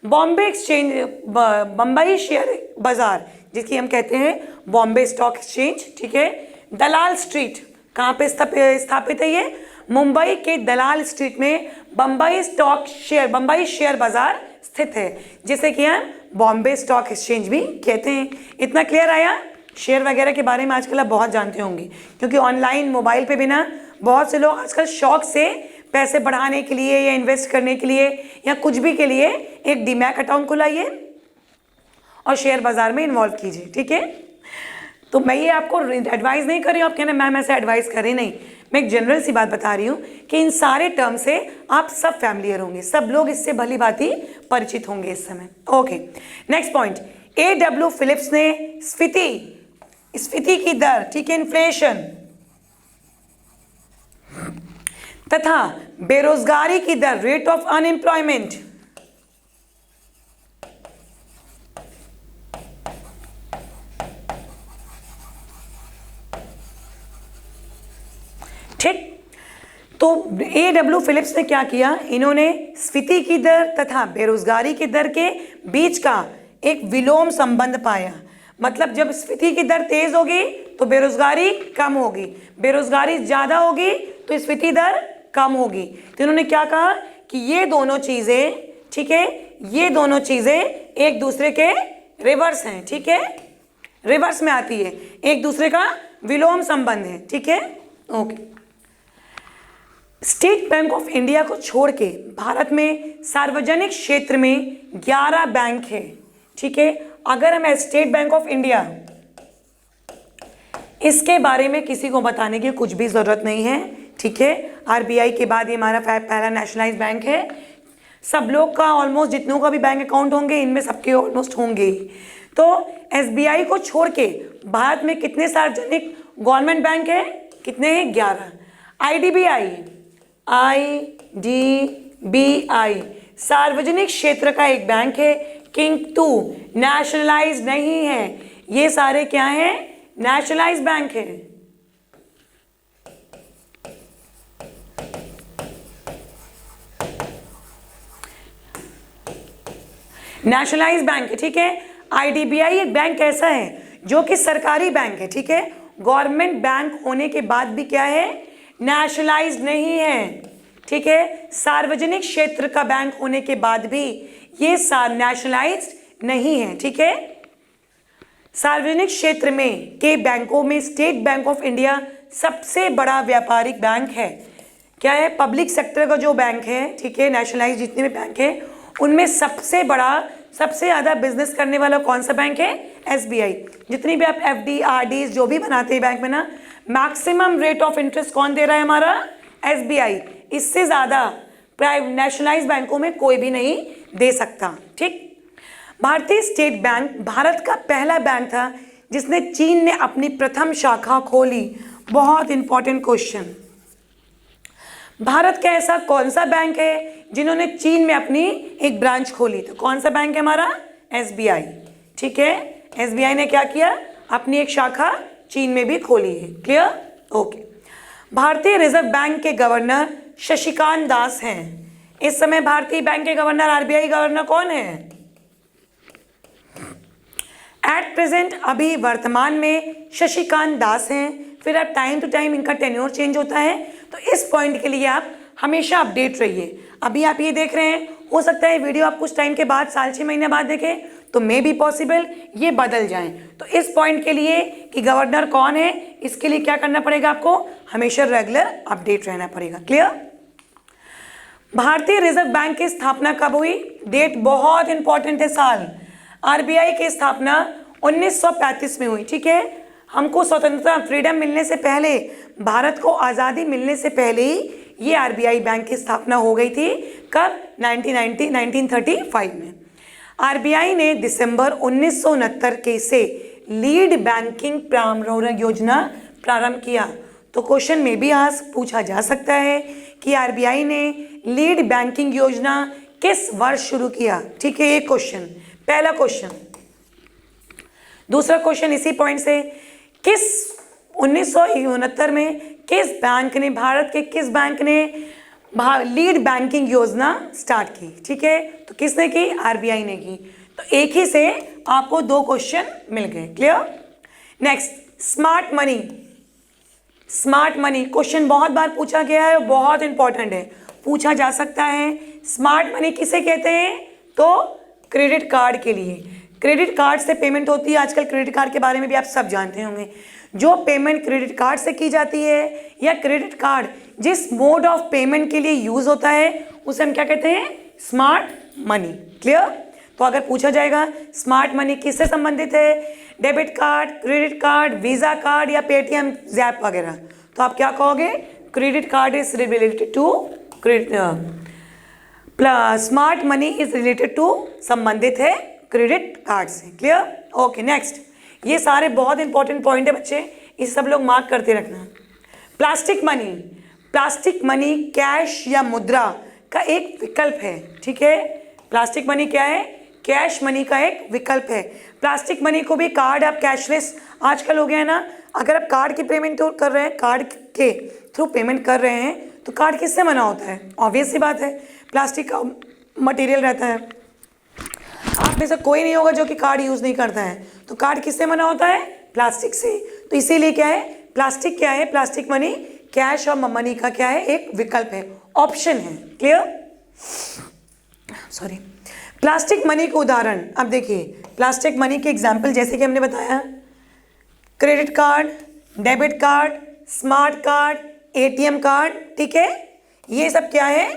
Bombay exchange, Bombay share बाजार जिसकी हम कहते हैं बॉम्बे स्टॉक एक्सचेंज, ठीक है, दलाल स्ट्रीट कहाँ पे स्थापित है, ये मुंबई के दलाल स्ट्रीट में बम्बई शेयर बाजार स्थित है, जिसे कि हम बॉम्बे स्टॉक एक्सचेंज भी कहते हैं। इतना क्लियर आया। शेयर वगैरह के बारे में आजकल आप बहुत जानते होंगे, क्योंकि ऑनलाइन मोबाइल पे भी ना बहुत से लोग आजकल शौक से पैसे बढ़ाने के लिए या इन्वेस्ट करने के लिए या कुछ भी के लिए एक डीमैट अकाउंट खुलाइए और शेयर बाजार में इन्वॉल्व कीजिए। ठीक है, तो मैं ये आपको एडवाइस नहीं कर रही हूँ, आप कहना मैम ऐसे एडवाइस कर रही नहीं, मैं एक जनरल सी बात बता रही हूँ कि इन सारे टर्म से आप सब फैमिलियर होंगे, सब लोग इससे भली भांति परिचित होंगे इस समय। Okay, next point, AW Phillips ने स्फीति की दर, ठीक है, इन्फ्लेशन तथा बेरोजगारी की दर, रेट ऑफ अनएम्प्लॉयमेंट, ठीक। तो AW फिलिप्स ने क्या किया, इन्होंने स्फीति की दर तथा बेरोजगारी की दर के बीच का एक विलोम संबंध पाया। मतलब जब स्फीति की दर तेज होगी तो बेरोजगारी कम होगी, बेरोजगारी ज्यादा होगी तो स्फीति दर कम होगी। तो इन्होंने क्या कहा कि ये दोनों चीजें, ठीक है, ये दोनों चीजें एक दूसरे के रिवर्स हैं। ठीक है, रिवर्स में आती है, एक दूसरे का विलोम संबंध है। ठीक है, okay. State bank of India को छोड़ के भारत में सार्वजनिक क्षेत्र में 11 बैंक है। ठीक है, अगर हम स्टेट बैंक ऑफ इंडिया, इसके बारे में किसी को बताने की कुछ भी जरूरत नहीं है। ठीक है, आरबीआई के बाद ये हमारा पहला नेशनलाइज बैंक है। सब लोग का ऑलमोस्ट, जितनों का भी बैंक अकाउंट होंगे इनमें सबके ऑलमोस्ट होंगे ही। तो एसबीआई को छोड़ के भारत में कितने सार्वजनिक गवर्नमेंट बैंक है, कितने हैं, 11। आईडीबीआई सार्वजनिक क्षेत्र का एक बैंक है, किंतु नेशनलाइज नहीं है। ये सारे क्या हैं, नेशनलाइज बैंक है। नेशनलाइज बैंक है। ठीक है, आईडीबीआई एक बैंक ऐसा है जो कि सरकारी बैंक है। ठीक है, गवर्नमेंट बैंक होने के बाद भी क्या है, नेशनलाइज नहीं है। ठीक है, सार्वजनिक क्षेत्र का बैंक होने के बाद भी ये नेशनलाइज नहीं है। ठीक है, सार्वजनिक क्षेत्र में के बैंकों में स्टेट बैंक ऑफ इंडिया सबसे बड़ा व्यापारिक बैंक है। क्या है, पब्लिक सेक्टर का जो बैंक है, ठीक है, नेशनलाइज जितने भी बैंक है उनमें सबसे बड़ा, सबसे ज़्यादा बिजनेस करने वाला कौन सा बैंक है? एसबीआई। जितनी भी आप एफडी, आरडी जो भी बनाते हैं बैंक में ना, मैक्सिमम रेट ऑफ इंटरेस्ट कौन दे रहा है? हमारा एसबीआई। इससे ज़्यादा प्राइवेट नेशनलाइज बैंकों में कोई भी नहीं दे सकता। ठीक। भारतीय स्टेट बैंक भारत का पहला बैंक था जिसने चीन ने अपनी प्रथम शाखा खोली। बहुत इंपॉर्टेंट क्वेश्चन। भारत का ऐसा कौन सा बैंक है जिन्होंने चीन में अपनी एक ब्रांच खोली? तो कौन सा बैंक है हमारा? एसबीआई। ठीक है, एसबीआई ने क्या किया? अपनी एक शाखा चीन में भी खोली है। क्लियर? ओके। भारतीय रिजर्व बैंक के गवर्नर शशिकांत दास हैं। इस समय भारतीय बैंक के गवर्नर, आरबीआई गवर्नर कौन है? एट प्रेजेंट, अभी वर्तमान में शशिकांत दास हैं। फिर अब टाइम टू टाइम इनका टेन्योर चेंज होता है, तो इस पॉइंट के लिए आप हमेशा अपडेट रहिए। अभी आप ये देख रहे हैं, हो सकता है वीडियो आप कुछ टाइम के बाद, साल 6 महीने बाद देखें, तो मे बी पॉसिबल ये बदल जाएं। तो इस पॉइंट के लिए कि गवर्नर कौन है, इसके लिए क्या करना पड़ेगा? आपको हमेशा रेगुलर अपडेट रहना पड़ेगा। क्लियर? भारतीय रिजर्व बैंक की स्थापना कब हुई? डेट बहुत इंपॉर्टेंट है, साल। आरबीआई की स्थापना 1935 में हुई। ठीक है, हमको स्वतंत्रता, फ्रीडम मिलने से पहले, भारत को आज़ादी मिलने से पहले ही ये आरबीआई बैंक की स्थापना हो गई थी। कब? 1935 में। आरबीआई ने दिसंबर 1969 के से लीड बैंकिंग प्रारंभ योजना प्रारंभ किया। तो क्वेश्चन में भी आज पूछा जा सकता है कि आरबीआई ने लीड बैंकिंग योजना किस वर्ष शुरू किया? ठीक है, ये क्वेश्चन, पहला क्वेश्चन। दूसरा क्वेश्चन इसी पॉइंट से, किस 1969 में किस बैंक ने, भारत के किस बैंक ने लीड बैंकिंग योजना स्टार्ट की? ठीक है, तो किसने की? आरबीआई ने की। तो एक ही से आपको 2 क्वेश्चन मिल गए। Clear? Next, smart money. Smart money question बहुत बार पूछा गया है, बहुत इंपॉर्टेंट है, पूछा जा सकता है। स्मार्ट मनी किसे कहते हैं? तो क्रेडिट कार्ड के लिए। क्रेडिट कार्ड से पेमेंट होती है। आजकल क्रेडिट कार्ड के बारे में भी आप सब जानते होंगे। जो पेमेंट क्रेडिट कार्ड से की जाती है, या क्रेडिट कार्ड जिस मोड ऑफ पेमेंट के लिए यूज होता है, उसे हम क्या कहते हैं? Smart money. क्लियर? तो अगर पूछा जाएगा स्मार्ट मनी किससे संबंधित है, debit card, credit card, Visa card या पेटीएम, जैप वगैरह, तो आप क्या कहोगे? Credit card is related to smart money is related to, संबंधित है क्रेडिट कार्ड से। क्लियर? Okay, next. ये सारे बहुत इंपॉर्टेंट पॉइंट है बच्चे, इसे सब लोग मार्क करते रखना। Plastic money. Plastic money cash या मुद्रा का एक विकल्प है। ठीक है, प्लास्टिक मनी क्या है? कैश मनी का एक विकल्प है। प्लास्टिक मनी को भी कार्ड, आप कैशलेस आजकल हो गया है ना, अगर आप कार्ड की पेमेंट कर रहे हैं, कार्ड के थ्रू पेमेंट कर रहे हैं, तो कार्ड किससे बना होता है? ऑब्वियस सी बात है, प्लास्टिक का मटेरियल रहता है। आप में से कोई नहीं होगा जो कि कार्ड यूज़ नहीं करता है। तो कार्ड किससे बना होता है? प्लास्टिक से। तो इसीलिए क्या है? प्लास्टिक क्या है? प्लास्टिक मनी कैश और मनी का क्या है? एक विकल्प है, ऑप्शन है। क्लियर? सॉरी। प्लास्टिक मनी के उदाहरण, अब देखिए प्लास्टिक मनी के एग्जाम्पल जैसे कि हमने बताया, credit card, debit card, smart card, ATM card. ठीक है, ये सब क्या है?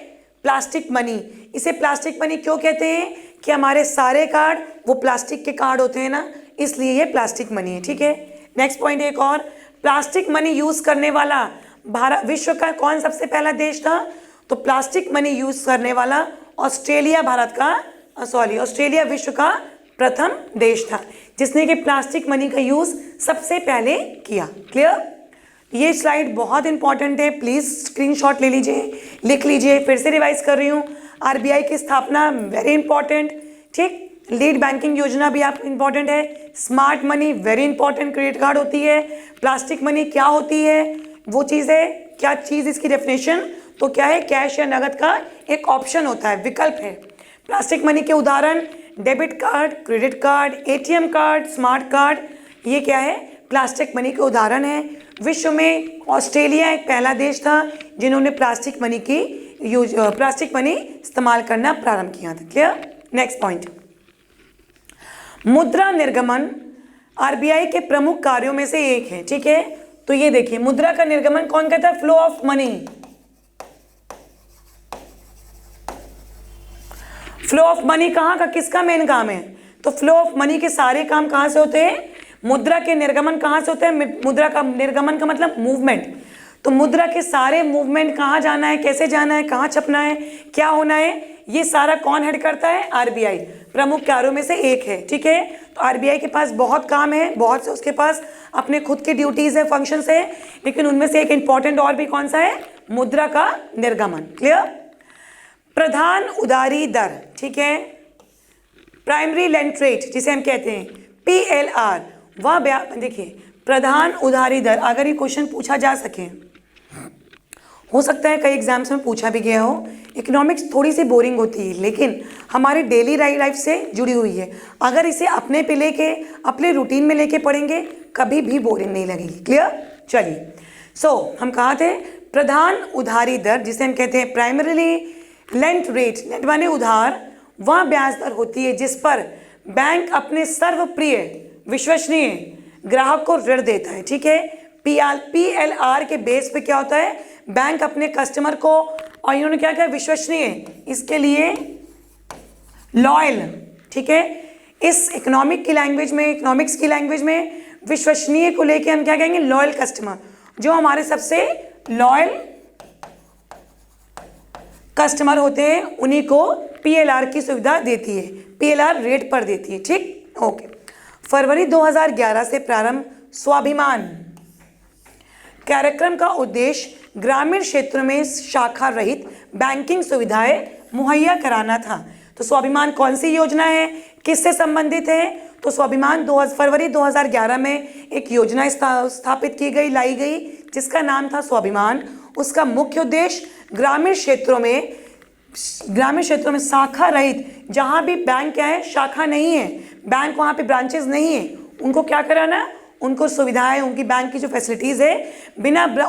Plastic money. इसे प्लास्टिक मनी क्यों कहते हैं? कि हमारे सारे कार्ड वो प्लास्टिक के कार्ड होते हैं ना, इसलिए ये प्लास्टिक मनी है। ठीक है, नेक्स्ट पॉइंट एक और, प्लास्टिक मनी यूज करने वाला भारत, विश्व का कौन सबसे पहला देश था? तो प्लास्टिक मनी यूज करने वाला ऑस्ट्रेलिया, ऑस्ट्रेलिया विश्व का प्रथम देश था जिसने कि प्लास्टिक मनी का यूज सबसे पहले किया। क्लियर? ये स्लाइड बहुत इंपॉर्टेंट है, प्लीज स्क्रीनशॉट ले लीजिए, लिख लीजिए। फिर से रिवाइज कर रही हूँ, आरबीआई की स्थापना वेरी इंपॉर्टेंट। ठीक, लीड बैंकिंग योजना भी आप इंपॉर्टेंट है, smart money very important, credit card होती है, प्लास्टिक मनी क्या होती है, वो चीज़ है, क्या चीज़ इसकी डेफिनेशन, तो क्या है? कैश या नगद का एक ऑप्शन होता है, विकल्प है। प्लास्टिक मनी के उदाहरण debit card, credit card, ATM card, smart card, ये क्या है? प्लास्टिक मनी के उदाहरण है। विश्व में ऑस्ट्रेलिया एक पहला देश था जिन्होंने प्लास्टिक मनी इस्तेमाल करना प्रारंभ किया था। क्लियर? नेक्स्ट पॉइंट, मुद्रा निर्गमन आरबीआई के प्रमुख कार्यों में से एक है। ठीक है, तो ये देखिए मुद्रा का निर्गमन कौन कहता है? Flow of money. Flow of money कहाँ का, किसका मेन काम है? तो फ्लो ऑफ मनी के सारे काम कहाँ से होते हैं? मुद्रा के निर्गमन कहाँ से होते हैं? मुद्रा का निर्गमन का मतलब मूवमेंट। तो मुद्रा के सारे मूवमेंट कहाँ जाना है, कैसे जाना है, कहाँ छपना है, क्या होना है, ये सारा कौन हेड करता है? आरबीआई। प्रमुख कार्यों में से एक है, ठीक है। तो आरबीआई के पास बहुत काम है, बहुत से उसके पास अपने खुद की ड्यूटीज है, फंक्शंस है, लेकिन उनमें से एक इंपॉर्टेंट और भी कौन सा है? मुद्रा का निर्गमन। क्लियर? प्रधान उधारी दर, ठीक है, प्राइमरी लेंड रेट जिसे हम कहते हैं PLR, वह देखिए प्रधान उधारी दर, अगर ये क्वेश्चन पूछा जा सके, हो सकता है कई एग्जाम्स में पूछा भी गया हो। इकोनॉमिक्स थोड़ी सी बोरिंग होती है, लेकिन हमारी डेली लाइफ से जुड़ी हुई है। अगर इसे अपने पे लेके, अपने रूटीन में लेके पढ़ेंगे, कभी भी बोरिंग नहीं लगेगी। क्लियर? चलिए, हम कहाँ थे? प्रधान उधारी दर जिसे हम कहते हैं प्राइमरीली लेंड रेट, लेंड माने उधार, वह ब्याज दर होती है जिस पर बैंक अपने सर्वप्रिय विश्वसनीय ग्राहक को ऋण देता है, ठीक है। PLR के बेस पे क्या होता है? बैंक अपने कस्टमर को, और इन्होंने क्या किया? विश्वसनीय, इसके लिए लॉयल, ठीक है। इस इकोनॉमिक्स की लैंग्वेज में विश्वसनीय को लेके हम क्या कहेंगे? Loyal customer. जो हमारे सबसे लॉयल कस्टमर होते हैं उन्हीं को PLR की सुविधा देती है, PLR रेट पर देती है, ठीक। ओके। फरवरी 2011 से प्रारंभ स्वाभिमान कार्यक्रम का उद्देश्य ग्रामीण क्षेत्रों में शाखा रहित बैंकिंग सुविधाएं मुहैया कराना था। तो स्वाभिमान कौन सी योजना है, किससे संबंधित है? तो स्वाभिमान फरवरी 2011 में एक योजना स्थापित की गई, लाई गई, जिसका नाम था स्वाभिमान। उसका मुख्य उद्देश्य ग्रामीण क्षेत्रों में शाखा रहित, जहां भी बैंक क्या है? शाखा नहीं है, बैंक वहां पे ब्रांचेस नहीं है, उनको क्या कराना? उनको सुविधाएं, उनकी बैंक की जो फैसिलिटीज़ है,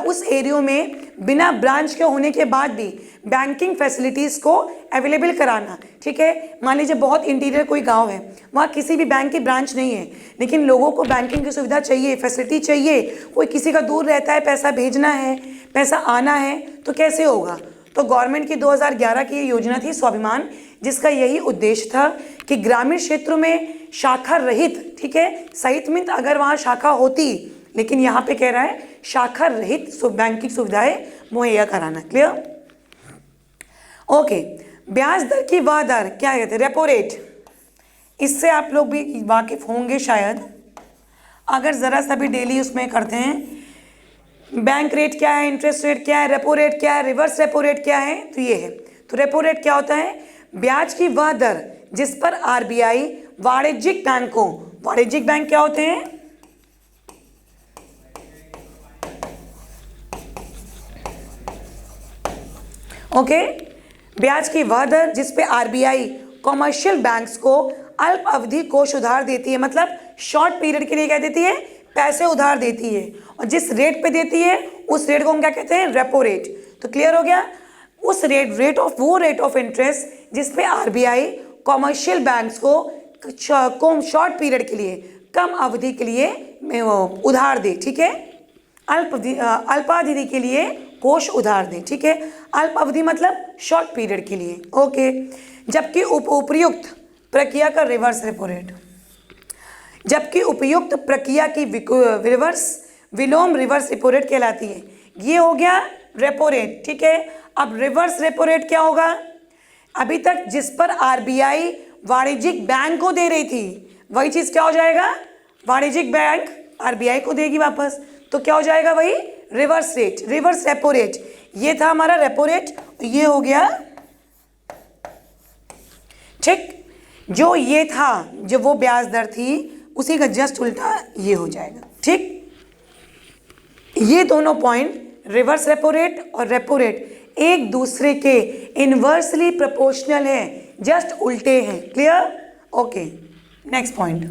उस एरियो में बिना ब्रांच के होने के बाद भी बैंकिंग फैसिलिटीज़ को अवेलेबल कराना, ठीक है। मान लीजिए बहुत इंटीरियर कोई गांव है, वहाँ किसी भी बैंक की ब्रांच नहीं है, लेकिन लोगों को बैंकिंग की सुविधा चाहिए, फैसिलिटी चाहिए। कोई किसी का दूर रहता है, पैसा भेजना है, पैसा आना है, तो कैसे होगा? तो गवर्नमेंट की 2011 की ये योजना थी स्वाभिमान, जिसका यही उद्देश्य था कि ग्रामीण क्षेत्रों में शाखा रहित, ठीक है, सहित मीन्स अगर वहाँ शाखा होती, लेकिन यहाँ पे कह रहा है शाखा रहित बैंकिंग सुविधाएं मुहैया कराना। क्लियर? ओके। ब्याज दर की वह दर क्या कहते हैं? Repo rate. इससे आप लोग भी वाकिफ होंगे शायद, अगर ज़रा सा भी डेली उसमें करते हैं। बैंक रेट क्या है, इंटरेस्ट रेट क्या है, रेपो रेट क्या है, रिवर्स रेपो रेट क्या है? तो ये है। तो रेपो रेट क्या होता है? ब्याज की वह दर जिस पर आरबीआई वाणिज्यिक बैंकों, वाणिज्यिक बैंक क्या होते हैं? ओके। ब्याज की वह दर जिस पे आरबीआई कॉमर्शियल बैंक्स को अल्प अवधि कोष उधार देती है, मतलब शॉर्ट पीरियड के लिए क्या देती है? पैसे उधार देती है, और जिस रेट पे देती है उस रेट को हम क्या कहते हैं? Repo rate. तो क्लियर हो गया? उस रेट ऑफ इंटरेस्ट जिस पे आरबीआई कॉमर्शियल बैंक्स को शॉर्ट पीरियड के लिए, कम अवधि के लिए उधार दे, ठीक है। अल्पावधि के लिए कोष उधार दें, ठीक है। अल्प अवधि मतलब शॉर्ट पीरियड के लिए, ओके। जबकि उपयुक्त प्रक्रिया का रिवर्स रेपो रेट, जबकि उपयुक्त प्रक्रिया की विलोम रिवर्स रेपो रेट कहलाती है। ये हो गया रेपो रेट, ठीक है। अब रिवर्स रेपो रेट क्या होगा? अभी तक जिस पर आरबीआई वाणिज्यिक बैंक को दे रही थी, वही चीज क्या हो जाएगा? वाणिज्यिक बैंक आरबीआई को देगी वापस, तो क्या हो जाएगा? वही reverse rate, reverse repo rate. ये था हमारा रेपो रेट, ये हो गया, ठीक। जो ये था, जो वो ब्याज दर थी, उसी का जस्ट उल्टा ये हो जाएगा, ठीक। ये दोनों पॉइंट, रिवर्स रेपो रेट और रेपो रेट, एक दूसरे के इनवर्सली प्रोपोर्शनल है, जस्ट उल्टे हैं। Clear? Okay. Next point,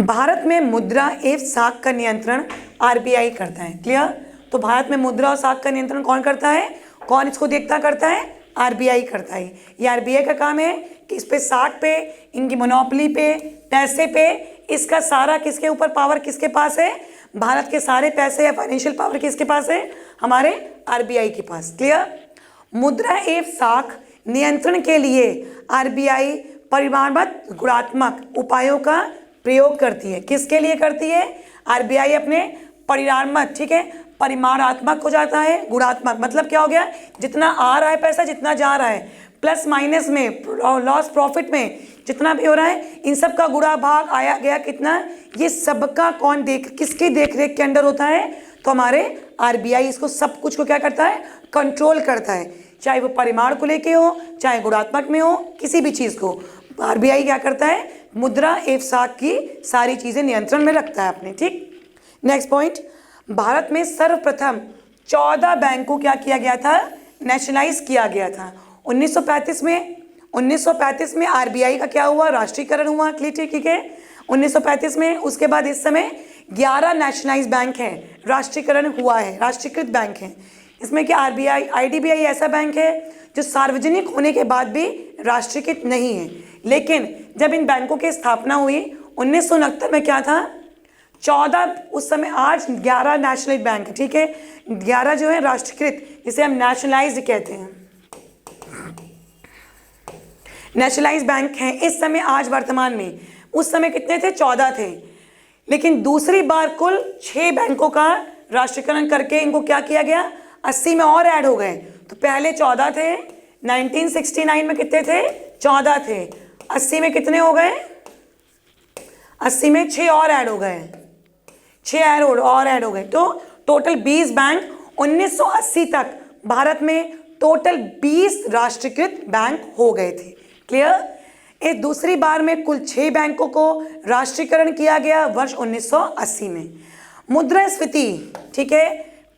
Bharat में मुद्रा एवं साख का नियंत्रण आरबीआई करता है। क्लियर? तो भारत में मुद्रा और साख का नियंत्रण कौन करता है? कौन इसको देखता करता है? आरबीआई करता है। ये आरबीआई का काम है कि इस पे साख पे, इनकी मोनोपोली पे, पैसे पे, इसका सारा किसके ऊपर पावर किसके पास है? भारत के सारे पैसे या फाइनेंशियल पावर किसके पास है? हमारे आरबीआई के पास। क्लियर? मुद्रा एवं साख नियंत्रण के लिए आरबीआई परिमाणगत गुणात्मक उपायों का प्रयोग करती है। किसके लिए करती है? आरबीआई अपने परिमाणात्मक, ठीक है, परिमाणात्मक हो जाता है गुणात्मक, मतलब क्या हो गया, जितना आ रहा है पैसा, जितना जा रहा है, प्लस माइनस में, लॉस प्रॉफिट में जितना भी हो रहा है, इन सब का गुणा भाग आया गया कितना, ये सबका कौन किसकी देखरेख के अंडर होता है? तो हमारे आरबीआई इसको सब कुछ को क्या करता है? कंट्रोल करता है, चाहे वो परिमाण को लेके हो, चाहे गुणात्मक में हो, किसी भी चीज़ को आरबीआई क्या करता है? मुद्रा एवं साख की सारी चीज़ें नियंत्रण में रखता है अपने। ठीक, नेक्स्ट पॉइंट, भारत में सर्वप्रथम 14 बैंक को क्या किया गया था? नेशनलाइज किया गया था 1935 में। 1935 में आरबीआई का क्या हुआ? राष्ट्रीयकरण हुआ। ठीक है, 1935 में। उसके बाद इस समय 11 नेशनलाइज बैंक हैं, राष्ट्रीयकरण हुआ है, राष्ट्रीयकृत बैंक हैं। इसमें क्या आरबीआई, आईडीबीआई ऐसा बैंक है जो सार्वजनिक होने के बाद भी राष्ट्रीयकृत नहीं है, लेकिन जब इन बैंकों की स्थापना हुई 1969 में क्या था? 14 उस समय, आज 11 नेशनलाइज बैंक है। ठीक है, 11 जो है राष्ट्रीयकृत, जिसे हम नेशनलाइज्ड कहते हैं, नेशनलाइज बैंक हैं इस समय, आज वर्तमान में। उस समय कितने थे? 14 थे, लेकिन दूसरी बार कुल 6 बैंकों का राष्ट्रीयकरण करके इनको क्या किया गया? 80 में और ऐड हो गए। तो पहले 14 थे, 1969 में कितने थे? 14 थे, 80 में कितने हो गए? 80 में 6 और ऐड हो गए, 6 और ऐड हो गए, तो टोटल 20 बैंक। 1980 तक भारत में टोटल 20 राष्ट्रीयकृत बैंक हो गए थे। क्लियर? इस दूसरी बार में कुल 6 बैंकों को राष्ट्रीयकरण किया गया वर्ष 1980 में। मुद्रास्फीति, ठीक है,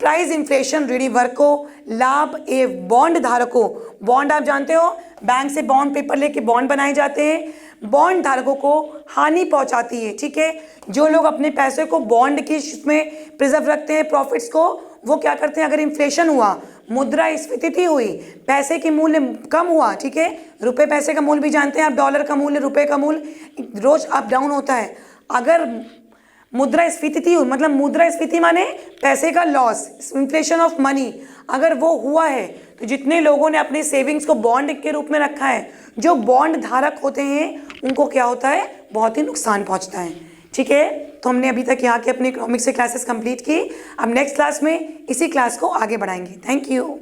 प्राइस इन्फ्लेशन ऋणी वर्ग को लाभ एवं बॉन्ड धारकों, बॉन्ड आप जानते हो, बैंक से बॉन्ड पेपर लेके बॉन्ड बनाए जाते हैं, बॉन्ड धारकों को हानि पहुंचाती है। ठीक है, जो लोग अपने पैसे को बॉन्ड की में प्रिजर्व रखते हैं, प्रॉफिट्स को, वो क्या करते हैं? अगर इन्फ्लेशन हुआ, मुद्रास्फीति हुई, पैसे की मूल्य कम हुआ, ठीक है, रुपए पैसे का मूल्य भी जानते हैं आप, डॉलर का मूल्य, रुपए का मूल्य रोज अप डाउन होता है। अगर मुद्रास्फीति हुई, मतलब मुद्रास्फीति माने पैसे का लॉस, इन्फ्लेशन ऑफ मनी, अगर वो हुआ है तो जितने लोगों ने अपने सेविंग्स को बॉन्ड के रूप में रखा है, जो बॉन्ड धारक होते हैं, उनको क्या होता है? बहुत ही नुकसान पहुंचता है। ठीक है, तो हमने अभी तक यहाँ के अपने इकोनॉमिक्स से क्लासेस कंप्लीट की। अब नेक्स्ट क्लास में इसी क्लास को आगे बढ़ाएंगे। Thank you.